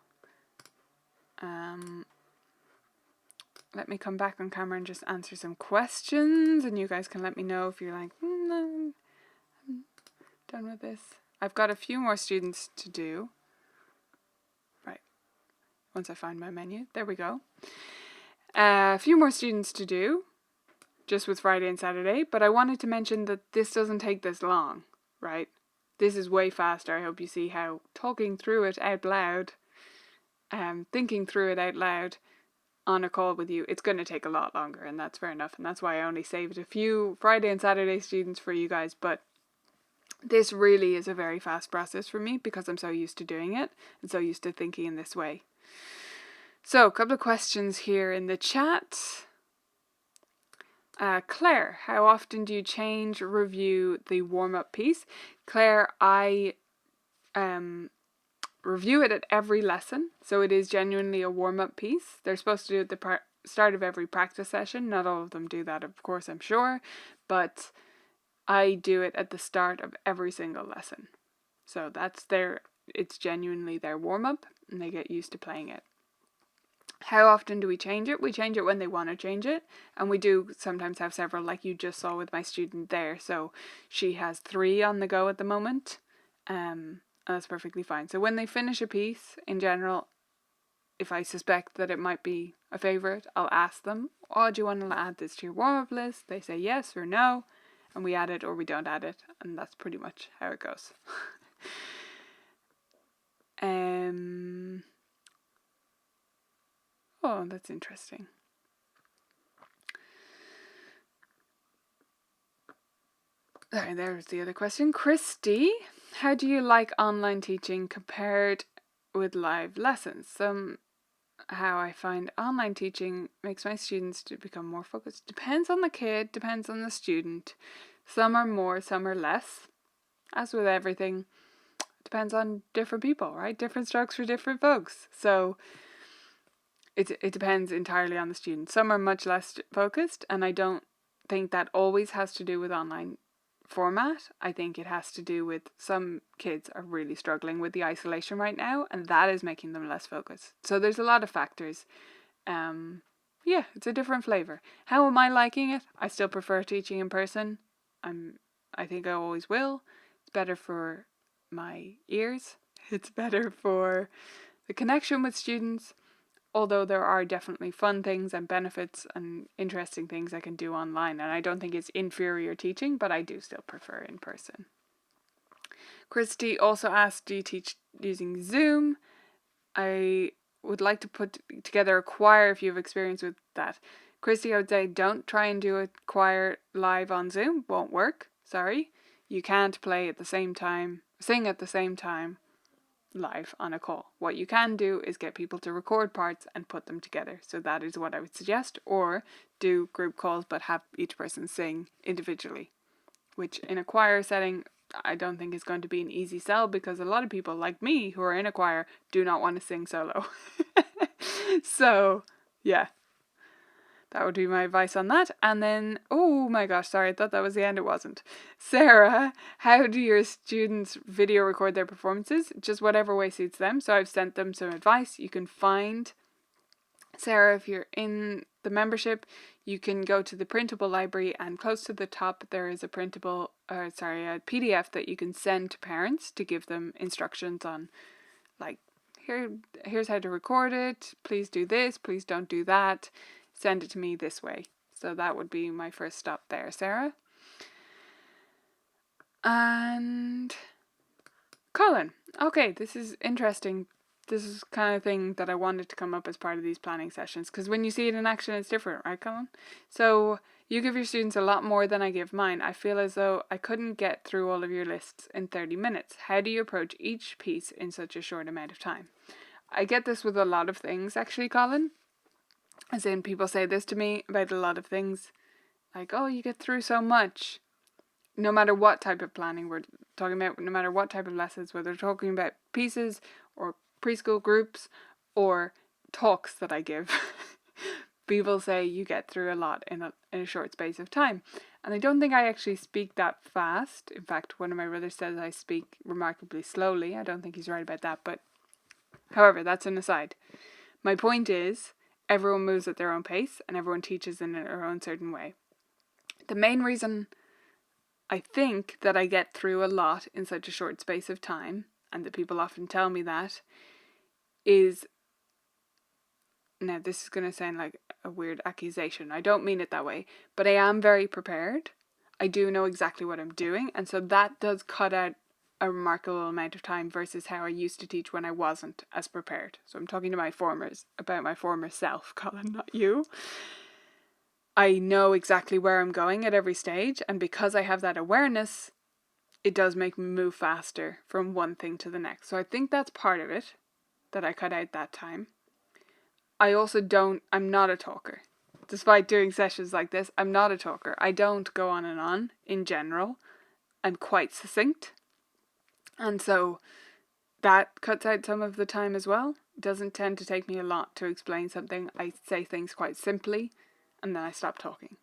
Let me come back on camera and just answer some questions, and you guys can let me know if you're like, no, I'm done with this. I've got a few more students to do. Right, once I find my menu, there we go. A few more students to do, just with Friday and Saturday, but I wanted to mention that this doesn't take this long, right? This is way faster. I hope you see how talking through it out loud, thinking through it out loud on a call with you, it's going to take a lot longer, and that's fair enough, and that's why I only saved a few Friday and Saturday students for you guys, but this really is a very fast process for me because I'm so used to doing it and so used to thinking in this way. So, a couple of questions here in the chat. Claire, how often do you change, review the warm-up piece? Claire, I review it at every lesson, so it is genuinely a warm-up piece. They're supposed to do it at the start of every practice session. Not all of them do that, of course, I'm sure, but I do it at the start of every single lesson. So it's genuinely their warm-up, and they get used to playing it. How often do we change it? We change it when they want to change it, and we do sometimes have several, like you just saw with my student there. So she has 3 on the go at the moment. That's perfectly fine. So when they finish a piece, in general, if I suspect that it might be a favourite, I'll ask them, oh, do you want to add this to your warm-up list? They say yes or no, and we add it or we don't add it, and that's pretty much how it goes. Oh, that's interesting. There's the other question. Christy, how do you like online teaching compared with live lessons? How I find online teaching makes my students to become more focused. Depends on the kid, depends on the student. Some are more, some are less. As with everything, depends on different people, right? Different strokes for different folks. So it depends entirely on the student. Some are much less focused, and I don't think that always has to do with online format. I think it has to do with some kids are really struggling with the isolation right now, and that is making them less focused. So there's a lot of factors. Yeah, it's a different flavor. How am I liking it? I still prefer teaching in person. I think I always will. It's better for my ears. It's better for the connection with students. Although there are definitely fun things and benefits and interesting things I can do online, and I don't think it's inferior teaching, but I do still prefer in person. Christy also asked, do you teach using Zoom? I would like to put together a choir if you have experience with that. Christy, I would say don't try and do a choir live on Zoom. Won't work. Sorry. You can't play at the same time, sing at the same time live on a call. What you can do is get people to record parts and put them together. So that is what I would suggest, or do group calls but have each person sing individually, which in a choir setting I don't think is going to be an easy sell, because a lot of people like me who are in a choir do not want to sing solo. So yeah, that would be my advice on that. And then, oh my gosh, sorry, I thought that was the end. It wasn't. Sarah, how do your students video record their performances? Just whatever way suits them. So I've sent them some advice. You can find, Sarah, if you're in the membership, you can go to the printable library, and close to the top there is a a PDF that you can send to parents to give them instructions on, like, here's how to record it. Please do this. Please don't do that. Send it to me this way. So that would be my first stop there, Sarah. And Colin. Okay, this is interesting. This is kind of thing that I wanted to come up as part of these planning sessions, because when you see it in action, it's different, right, Colin? So you give your students a lot more than I give mine. I feel as though I couldn't get through all of your lists in 30 minutes. How do you approach each piece in such a short amount of time? I get this with a lot of things, actually, Colin. As in, people say this to me about a lot of things, like, oh, you get through so much. No matter what type of planning we're talking about, no matter what type of lessons, whether we're talking about pieces or preschool groups or talks that I give, people say you get through a lot in a short space of time. And I don't think I actually speak that fast. In fact, one of my brothers says I speak remarkably slowly. I don't think he's right about that, but however, that's an aside. My point is, everyone moves at their own pace and everyone teaches in their own certain way. The main reason I think that I get through a lot in such a short space of time, and that people often tell me that, is, now this is going to sound like a weird accusation. I don't mean it that way, but I am very prepared. I do know exactly what I'm doing, and so that does cut out a remarkable amount of time versus how I used to teach when I wasn't as prepared. So I'm talking to about my former self, Colin, not you. I know exactly where I'm going at every stage, and because I have that awareness, it does make me move faster from one thing to the next. So I think that's part of it, that I cut out that time. I'm not a talker. Despite doing sessions like this, I'm not a talker. I don't go on and on in general. I'm quite succinct. And so that cuts out some of the time as well. It doesn't tend to take me a lot to explain something. I say things quite simply and then I stop talking.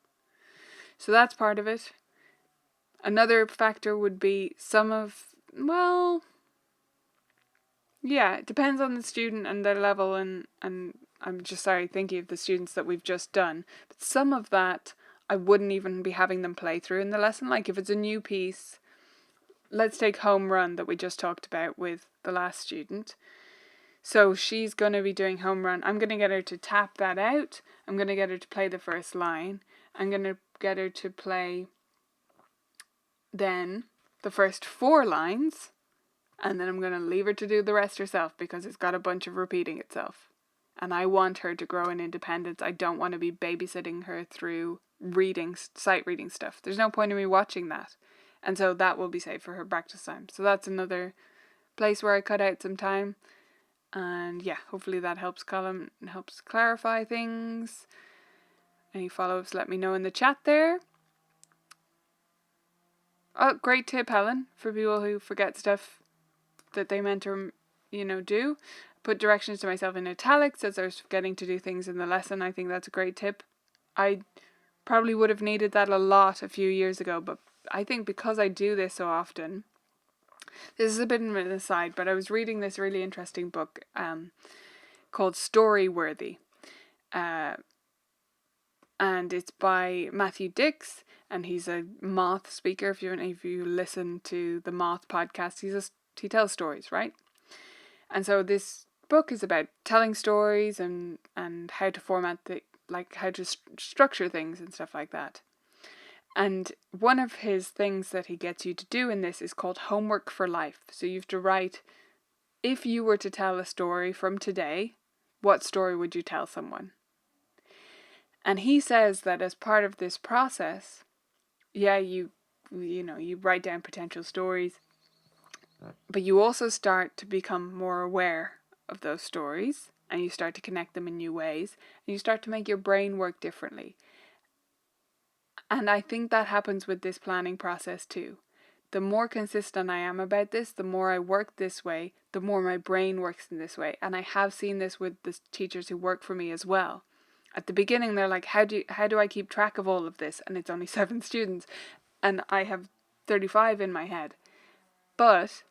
So that's part of it. Another factor would be it depends on the student and their level, and I'm just thinking of the students that we've just done. But some of that I wouldn't even be having them play through in the lesson. Like if it's a new piece, let's take Home Run that we just talked about with the last student. So she's going to be doing Home Run. I'm going to get her to tap that out. I'm going to get her to play the first line. I'm going to get her to play then the first 4 lines. And then I'm going to leave her to do the rest herself because it's got a bunch of repeating itself. And I want her to grow in independence. I don't want to be babysitting her through sight reading stuff. There's no point in me watching that. And so that will be saved for her practice time. So that's another place where I cut out some time. And yeah, hopefully that helps Colin and helps clarify things. Any follow-ups, let me know in the chat there. Oh, great tip, Helen, for people who forget stuff that they meant to, do. Put directions to myself in italics as I was forgetting to do things in the lesson. I think that's a great tip. I probably would have needed that a lot a few years ago, but I think because I do this so often, this is a bit of an aside, but I was reading this really interesting book called Storyworthy. And it's by Matthew Dix, and he's a Moth speaker. If you listen to the Moth podcast, he tells stories, right? And so this book is about telling stories and how to format how to structure things and stuff like that. And one of his things that he gets you to do in this is called homework for life. So you have to write, if you were to tell a story from today, what story would you tell someone? And he says that as part of this process, you write down potential stories, but you also start to become more aware of those stories, and you start to connect them in new ways, and you start to make your brain work differently. And I think that happens with this planning process too. The more consistent I am about this, the more I work this way, the more my brain works in this way. And I have seen this with the teachers who work for me as well. At the beginning, they're like, how do I keep track of all of this? And it's only 7 students, and I have 35 in my head. But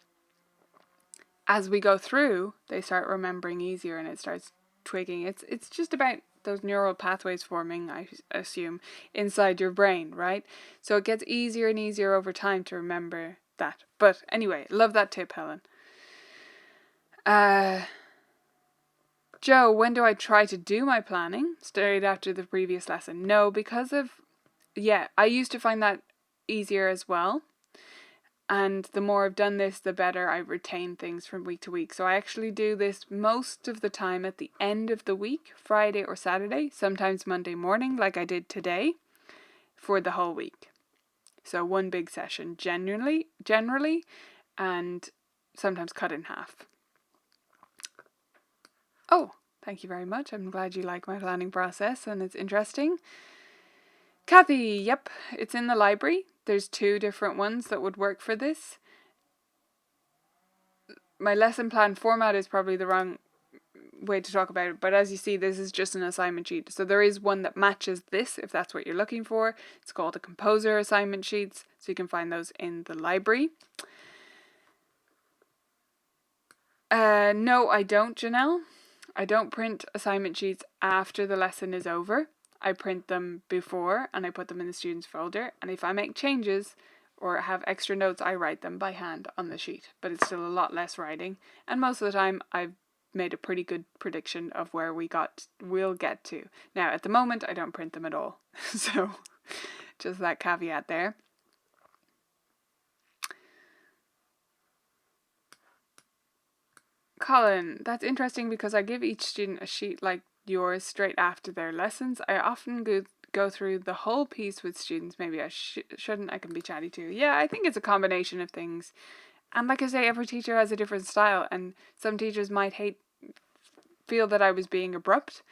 as we go through, they start remembering easier, and it starts twigging. It's just about those neural pathways forming, I assume, inside your brain, right? So it gets easier and easier over time to remember that. But anyway, love that tip, Helen. Joe, when do I try to do my planning? Straight after the previous lesson. No, I used to find that easier as well. And the more I've done this, the better I retain things from week to week. So I actually do this most of the time at the end of the week, Friday or Saturday, sometimes Monday morning, like I did today, for the whole week. So one big session generally, and sometimes cut in half. Oh, Thank you very much. I'm glad you like my planning process and it's interesting. Kathy, yep, it's in the library. There's 2 different ones that would work for this. My lesson plan format is probably the wrong way to talk about it, but as you see, this is just an assignment sheet. So there is one that matches this if that's what you're looking for. It's called a composer assignment sheets, so you can find those in the library. No, I don't, Janelle. I don't print assignment sheets after the lesson is over. I print them before and I put them in the students folder, and if I make changes or have extra notes, I write them by hand on the sheet, but it's still a lot less writing, and most of the time I've made a pretty good prediction of where we'll get to. Now at the moment I don't print them at all, so just that caveat there. Colin, that's interesting because I give each student a sheet like yours straight after their lessons. I often go through the whole piece with students. Maybe I shouldn't. I can be chatty too. Yeah, I think it's a combination of things. And like I say, every teacher has a different style, and some teachers might feel that I was being abrupt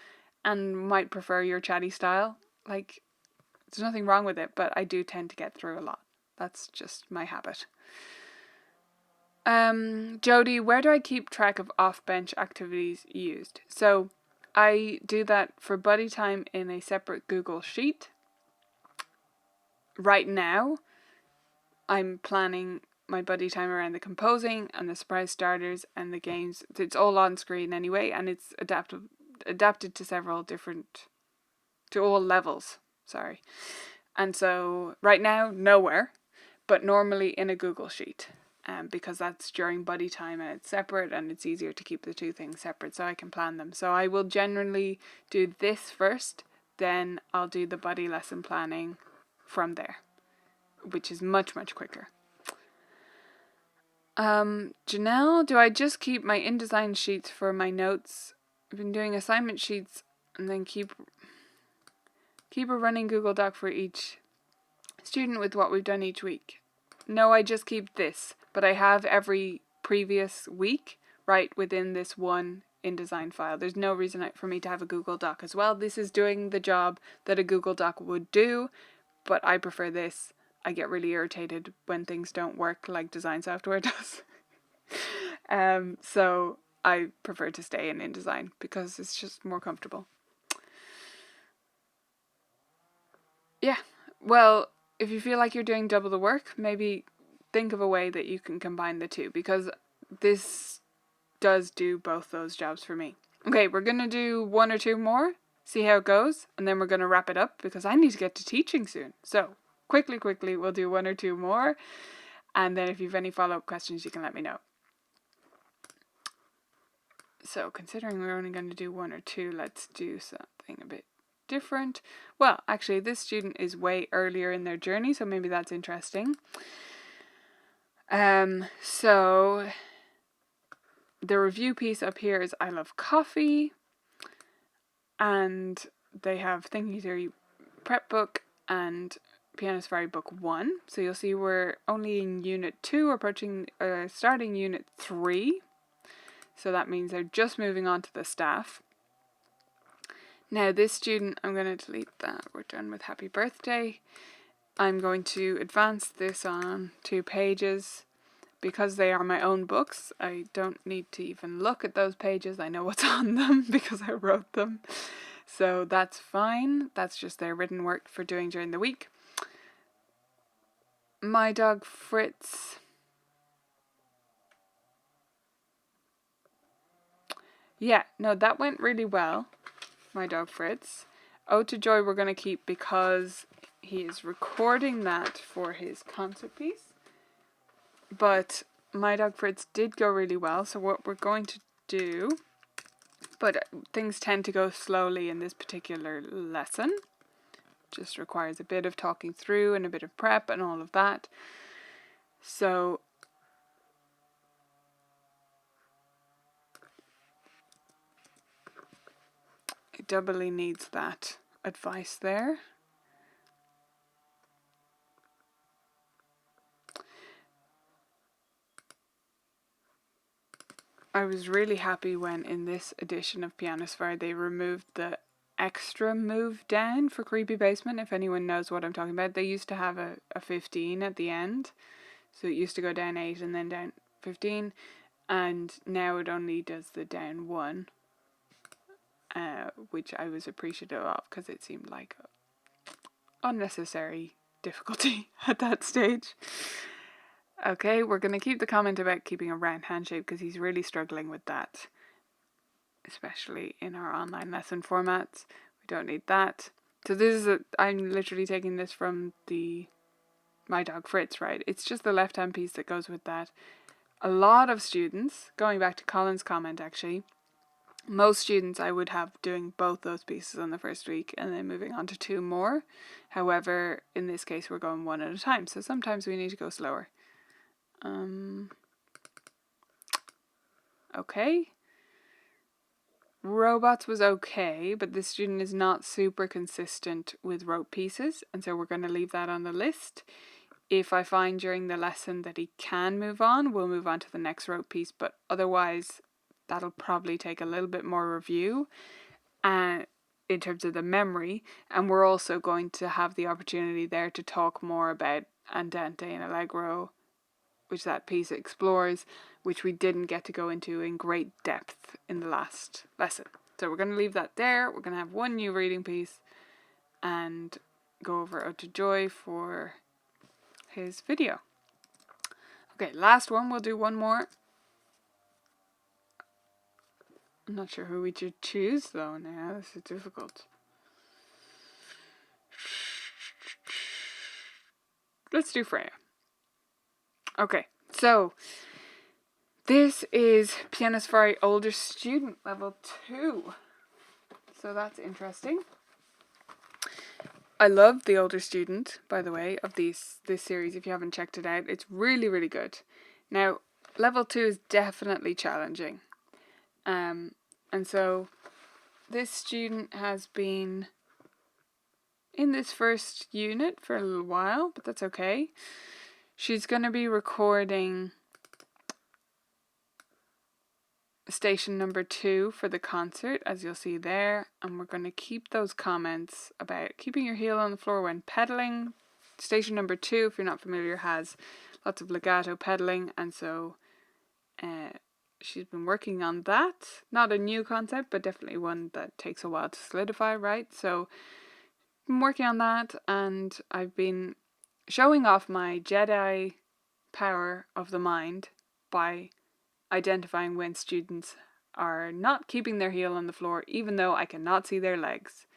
and might prefer your chatty style. Like, there's nothing wrong with it, but I do tend to get through a lot. That's just my habit. Jody, where do I keep track of off-bench activities used? So I do that for buddy time in a separate Google Sheet. Right now, I'm planning my buddy time around the composing and the surprise starters and the games. It's all on screen anyway, and it's adapted to all levels. Sorry. And so right now, nowhere, but normally in a Google Sheet. Because that's during buddy time and it's separate, and it's easier to keep the 2 things separate so I can plan them. So I will generally do this first, then I'll do the buddy lesson planning from there, which is much, much quicker. Janelle, do I just keep my InDesign sheets for my notes? I've been doing assignment sheets and then keep a running Google Doc for each student with what we've done each week. No, I just keep this, but I have every previous week right within this one InDesign file. There's no reason for me to have a Google Doc as well. This is doing the job that a Google Doc would do, but I prefer this. I get really irritated when things don't work like design software does. So I prefer to stay in InDesign because it's just more comfortable. Yeah, well, if you feel like you're doing double the work, maybe think of a way that you can combine the 2, because this does do both those jobs for me. Okay, we're going to do 1 or 2 more, see how it goes, and then we're going to wrap it up because I need to get to teaching soon. So quickly, we'll do 1 or 2 more, and then if you have any follow-up questions, you can let me know. So considering we're only going to do 1 or 2, let's do something a bit different. Well, actually, this student is way earlier in their journey, so maybe that's interesting. So the review piece up here is I love coffee, and they have Thinking Theory prep book and Pianist Fairy book 1. So you'll see we're only in unit 2, approaching starting unit 3. So that means they're just moving on to the staff. Now this student, I'm going to delete that. We're done with happy birthday. I'm going to advance this on 2 pages. Because they are my own books, I don't need to even look at those pages. I know what's on them because I wrote them. So that's fine. That's just their written work for doing during the week. My dog Fritz. Yeah, no, that went really well. My dog Fritz. Ode to Joy we're going to keep because he is recording that for his concert piece. But My Dog Fritz did go really well, so what we're going to do, but things tend to go slowly in this particular lesson. Just requires a bit of talking through and a bit of prep and all of that. So it doubly needs that advice there. I was really happy when in this edition of Pianist they removed the extra move down for Creepy Basement. If anyone knows what I'm talking about, they used to have a 15 at the end. So it used to go down 8 and then down 15. And now it only does the down 1. Which I was appreciative of because it seemed like unnecessary difficulty at that stage. Okay, we're going to keep the comment about keeping a round hand shape because he's really struggling with that, especially in our online lesson formats. We don't need that. So this is I'm literally taking this from the My Dog Fritz, right? It's just the left hand piece that goes with that. A lot of students, going back to Colin's comment actually, most students I would have doing both those pieces on the first week and then moving on to 2 more. However, in this case we're going 1 at a time, so sometimes we need to go slower. Okay. Robots was okay, but this student is not super consistent with rope pieces, and so we're going to leave that on the list. If I find during the lesson that he can move on, we'll move on to the next rope piece, but otherwise that'll probably take a little bit more review in terms of the memory, and we're also going to have the opportunity there to talk more about Andante and Allegro, which that piece explores, which we didn't get to go into in great depth in the last lesson. So we're going to leave that there. We're going to have one new reading piece and go over Ode to Joy for his video. Okay, last one. We'll do one more. I'm not sure who we should choose though now. This is difficult. Let's do Freya. Okay, so this is Pianist older student, level 2. So that's interesting. I love the older student, by the way, of this series. If you haven't checked it out, it's really, really good. Now, level 2 is definitely challenging. And so this student has been in this first unit for a little while, but that's okay. She's going to be recording station number 2 for the concert, as you'll see there, and we're going to keep those comments about keeping your heel on the floor when pedaling. Station number 2, if you're not familiar, has lots of legato pedaling, and so she's been working on that. Not a new concept, but definitely one that takes a while to solidify, right? So I'm working on that, and I've been showing off my Jedi power of the mind by identifying when students are not keeping their heel on the floor, even though I cannot see their legs.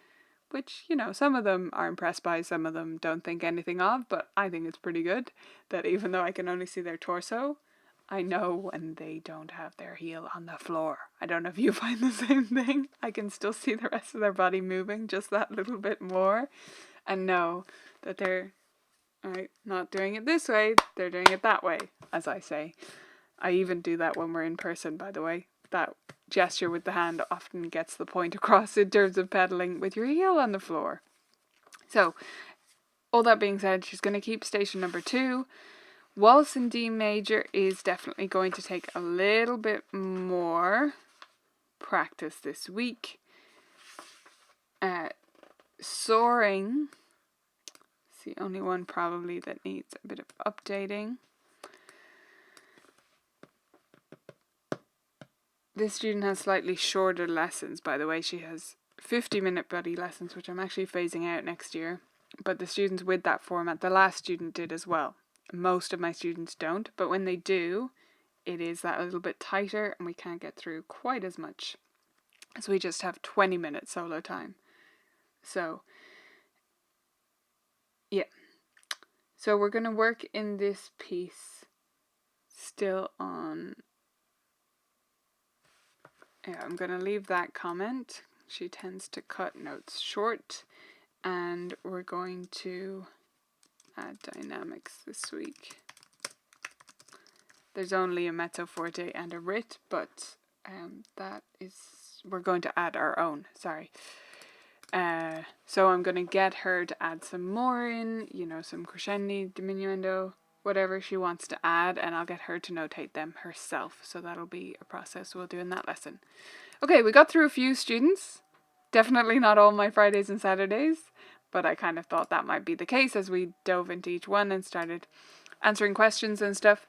Which, you know, some of them are impressed by, some of them don't think anything of, but I think it's pretty good that even though I can only see their torso, I know when they don't have their heel on the floor. I don't know if you find the same thing. I can still see the rest of their body moving just that little bit more and know that they're not doing it this way, they're doing it that way, as I say. I even do that when we're in person, by the way. That gesture with the hand often gets the point across in terms of pedaling with your heel on the floor. So, all that being said, she's going to keep station number 2. Waltz in D major is definitely going to take a little bit more practice this week. Soaring is the only one probably that needs a bit of updating. This student has slightly shorter lessons, by the way. She has 50-minute buddy lessons, which I'm actually phasing out next year. But the students with that format, the last student did as well. Most of my students don't, but when they do, it is that little bit tighter and we can't get through quite as much. So we just have 20-minute solo time. So, yeah. So we're going to work in this piece still on... Yeah, I'm going to leave that comment. She tends to cut notes short. And we're going to add dynamics this week. There's only a mezzo forte and a rit, but we're going to add our own, sorry. So I'm going to get her to add some more in, some crescendi, diminuendo, whatever she wants to add, and I'll get her to notate them herself. So that'll be a process we'll do in that lesson. Okay, we got through a few students. Definitely not all my Fridays and Saturdays, but I kind of thought that might be the case as we dove into each one and started answering questions and stuff.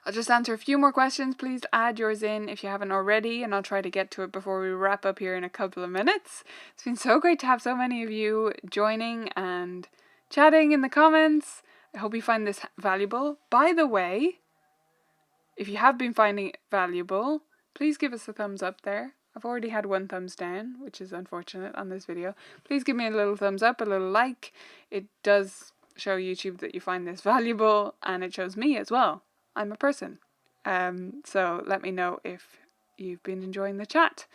I'll just answer a few more questions. Please add yours in if you haven't already, and I'll try to get to it before we wrap up here in a couple of minutes. It's been so great to have so many of you joining and chatting in the comments. I hope you find this valuable. By the way, if you have been finding it valuable, please give us a thumbs up there. I've already had 1 thumbs down, which is unfortunate on this video. Please give me a little thumbs up, a little like. It does show YouTube that you find this valuable, and it shows me as well. I'm a person. So let me know if you've been enjoying the chat.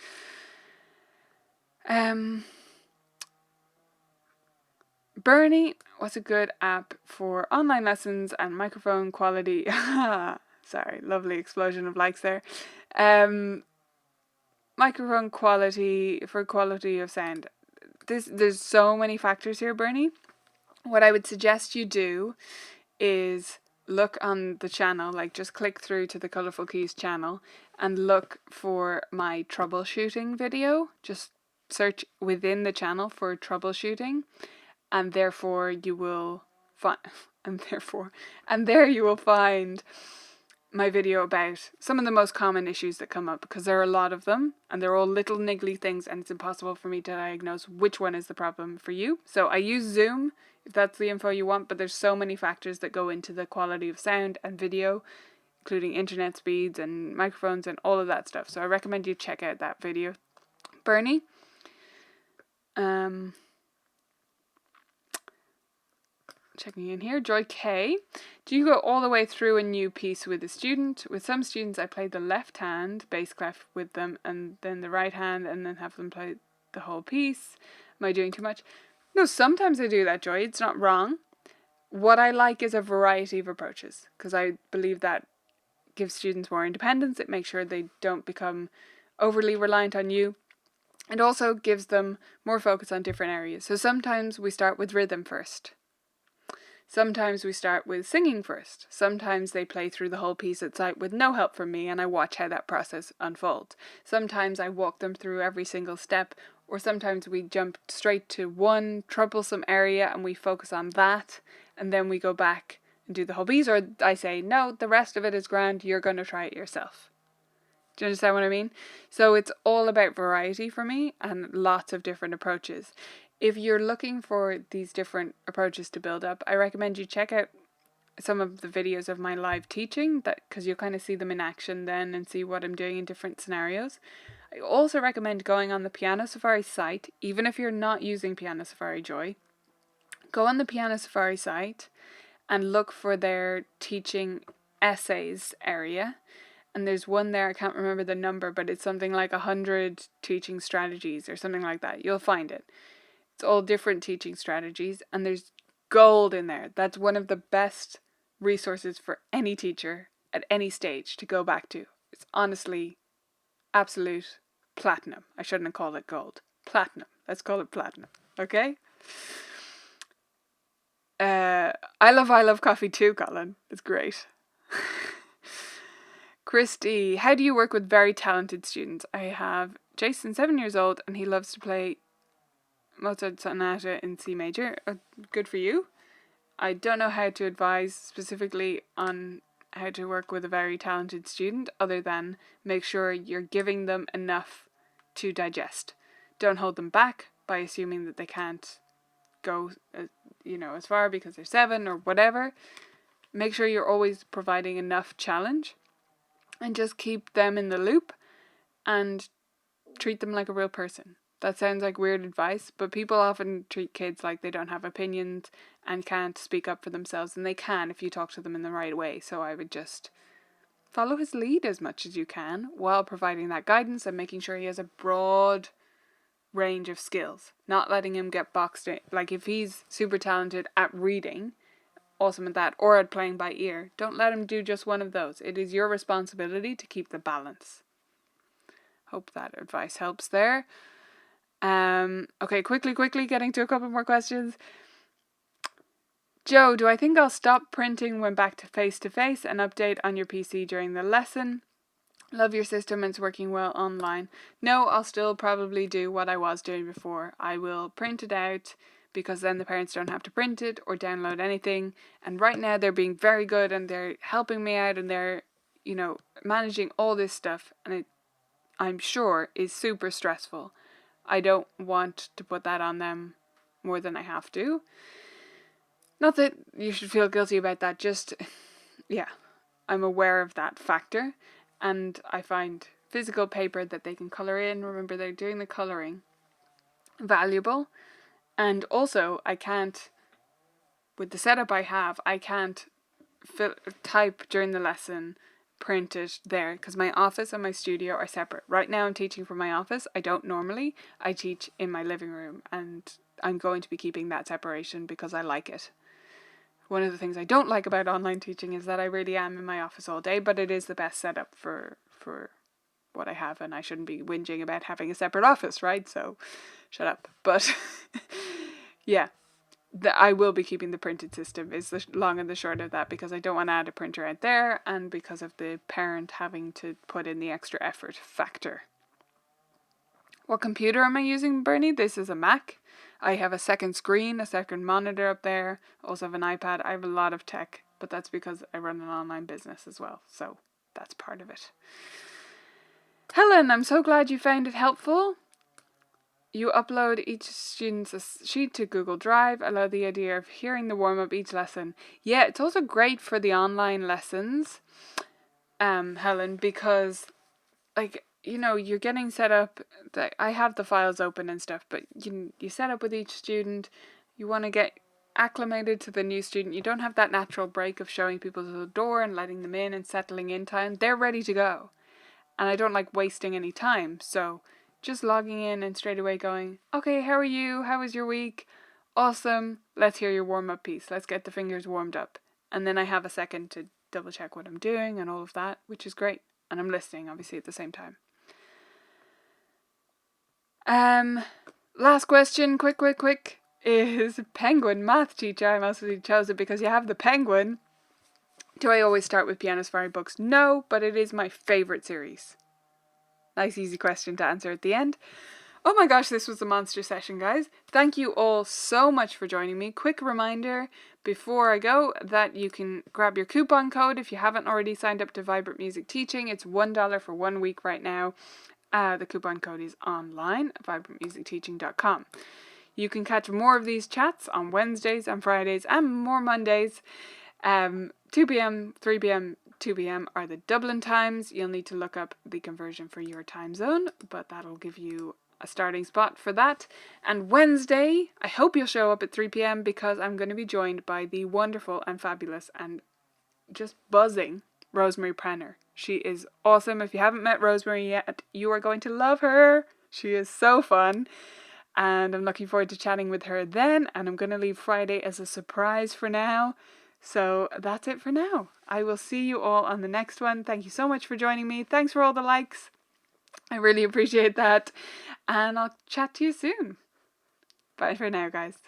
Bernie, what's a good app for online lessons and microphone quality? Sorry, lovely explosion of likes there. Microphone quality for quality of sound. There's so many factors here, Bernie. What I would suggest you do is look on the channel, like just click through to the Colourful Keys channel and look for my troubleshooting video. Just search within the channel for troubleshooting, and therefore you will find, and there you will find my video about some of the most common issues that come up, because there are a lot of them and they're all little niggly things, and it's impossible for me to diagnose which one is the problem for you. So I use Zoom if that's the info you want, but there's so many factors that go into the quality of sound and video, including internet speeds and microphones and all of that stuff. So I recommend you check out that video. Bernie, checking in here. Joy K, do you go all the way through a new piece with a student? With some students I play the left hand bass clef with them and then the right hand, and then have them play the whole piece. Am I doing too much? No, sometimes I do that, Joy. It's not wrong. What I like is a variety of approaches, because I believe that gives students more independence. It makes sure they don't become overly reliant on you. It also gives them more focus on different areas. So sometimes we start with rhythm first. Sometimes we start with singing first. Sometimes they play through the whole piece at sight with no help from me, and I watch how that process unfolds. Sometimes I walk them through every single step, or sometimes we jump straight to one troublesome area and we focus on that, and then we go back and do the whole piece, or I say, no, the rest of it is grand, you're going to try it yourself. Do you understand what I mean? So it's all about variety for me and lots of different approaches. If you're looking for these different approaches to build up, I recommend you check out some of the videos of my live teaching, that because you'll kind of see them in action then and see what I'm doing in different scenarios. I also recommend going on the Piano Safari site, even if you're not using Piano Safari Joy. Go on the Piano Safari site and look for their teaching essays area. And there's one there, I can't remember the number, but it's something like 100 teaching strategies or something like that. You'll find it. It's all different teaching strategies, and there's gold in there. That's one of the best resources for any teacher at any stage to go back to. It's honestly absolute platinum. I shouldn't have called it gold. Platinum. Let's call it platinum. Okay? I love coffee too, Colin. It's great. Christy, how do you work with very talented students? I have Jason, 7 years old, and he loves to play Mozart Sonata in C major. Good for you. I don't know how to advise specifically on how to work with a very talented student, other than make sure you're giving them enough to digest. Don't hold them back by assuming that they can't go as far because they're 7 or whatever. Make sure you're always providing enough challenge, and just keep them in the loop and treat them like a real person. That sounds like weird advice, but people often treat kids like they don't have opinions and can't speak up for themselves, and they can if you talk to them in the right way. So I would just follow his lead as much as you can while providing that guidance and making sure he has a broad range of skills. Not letting him get boxed in. Like if he's super talented at reading, awesome at that, or at playing by ear, don't let him do just one of those. It is your responsibility to keep the balance. Hope that advice helps there. Okay, quickly, getting to a couple more questions. Joe, do I think I'll stop printing when back to face and update on your PC during the lesson? Love your system and it's working well online. No, I'll still probably do what I was doing before. I will print it out because then the parents don't have to print it or download anything. And right now they're being very good and they're helping me out and they're, managing all this stuff. And it, I'm sure, is super stressful. I don't want to put that on them more than I have to. Not that you should feel guilty about that, just, yeah, I'm aware of that factor. And I find physical paper that they can colour in, remember they're doing the colouring, valuable. And also, I can't, with the setup I have, I can't type during the lesson, print it there, because my office and my studio are separate. Right now I'm teaching from my office. I don't normally. I teach in my living room, and I'm going to be keeping that separation because I like it. One of the things I don't like about online teaching is that I really am in my office all day, but it is the best setup for what I have, and I shouldn't be whinging about having a separate office, right? So, shut up. But, yeah, I will be keeping the printed system is the long and the short of that, because I don't want to add a printer out there, and because of the parent having to put in the extra effort factor. What computer am I using, Bernie? This is a Mac. I have a second screen, a second monitor up there. I also have an iPad. I have a lot of tech, but that's because I run an online business as well. So that's part of it. Helen, I'm so glad you found it helpful. You upload each student's sheet to Google Drive. I love the idea of hearing the warm-up each lesson. Yeah, it's also great for the online lessons, Helen, because, you're getting set up. I have the files open and stuff, but you set up with each student. You want to get acclimated to the new student. You don't have that natural break of showing people to the door and letting them in and settling in time. They're ready to go. And I don't like wasting any time. So just logging in and straight away going, okay, how are you? How was your week? Awesome. Let's hear your warm-up piece. Let's get the fingers warmed up. And then I have a second to double check what I'm doing and all of that, which is great. And I'm listening, obviously, at the same time. Last question, quick, is penguin math teacher. I mostly chose it because you have the penguin. Do I always start with Pianist Fairy books? No, but it is my favourite series. Nice easy question to answer at the end. Oh my gosh, this was a monster session, guys. Thank you all so much for joining me. Quick reminder before I go that you can grab your coupon code if you haven't already signed up to Vibrant Music Teaching. It's $1 for 1 week right now. The coupon code is online at vibrantmusicteaching.com. You can catch more of these chats on Wednesdays and Fridays and more Mondays. 2 p.m, 3 p.m, 2 p.m. are the Dublin times. You'll need to look up the conversion for your time zone, but that'll give you a starting spot for that. And Wednesday, I hope you'll show up at 3 p.m. because I'm going to be joined by the wonderful and fabulous and just buzzing Rosemary Prenner. She is awesome. If you haven't met Rosemary yet, you are going to love her. She is so fun. And I'm looking forward to chatting with her then. And I'm going to leave Friday as a surprise for now. So that's it for now. I will see you all on the next one. Thank you so much for joining me. Thanks for all the likes. I really appreciate that. And I'll chat to you soon. Bye for now, guys.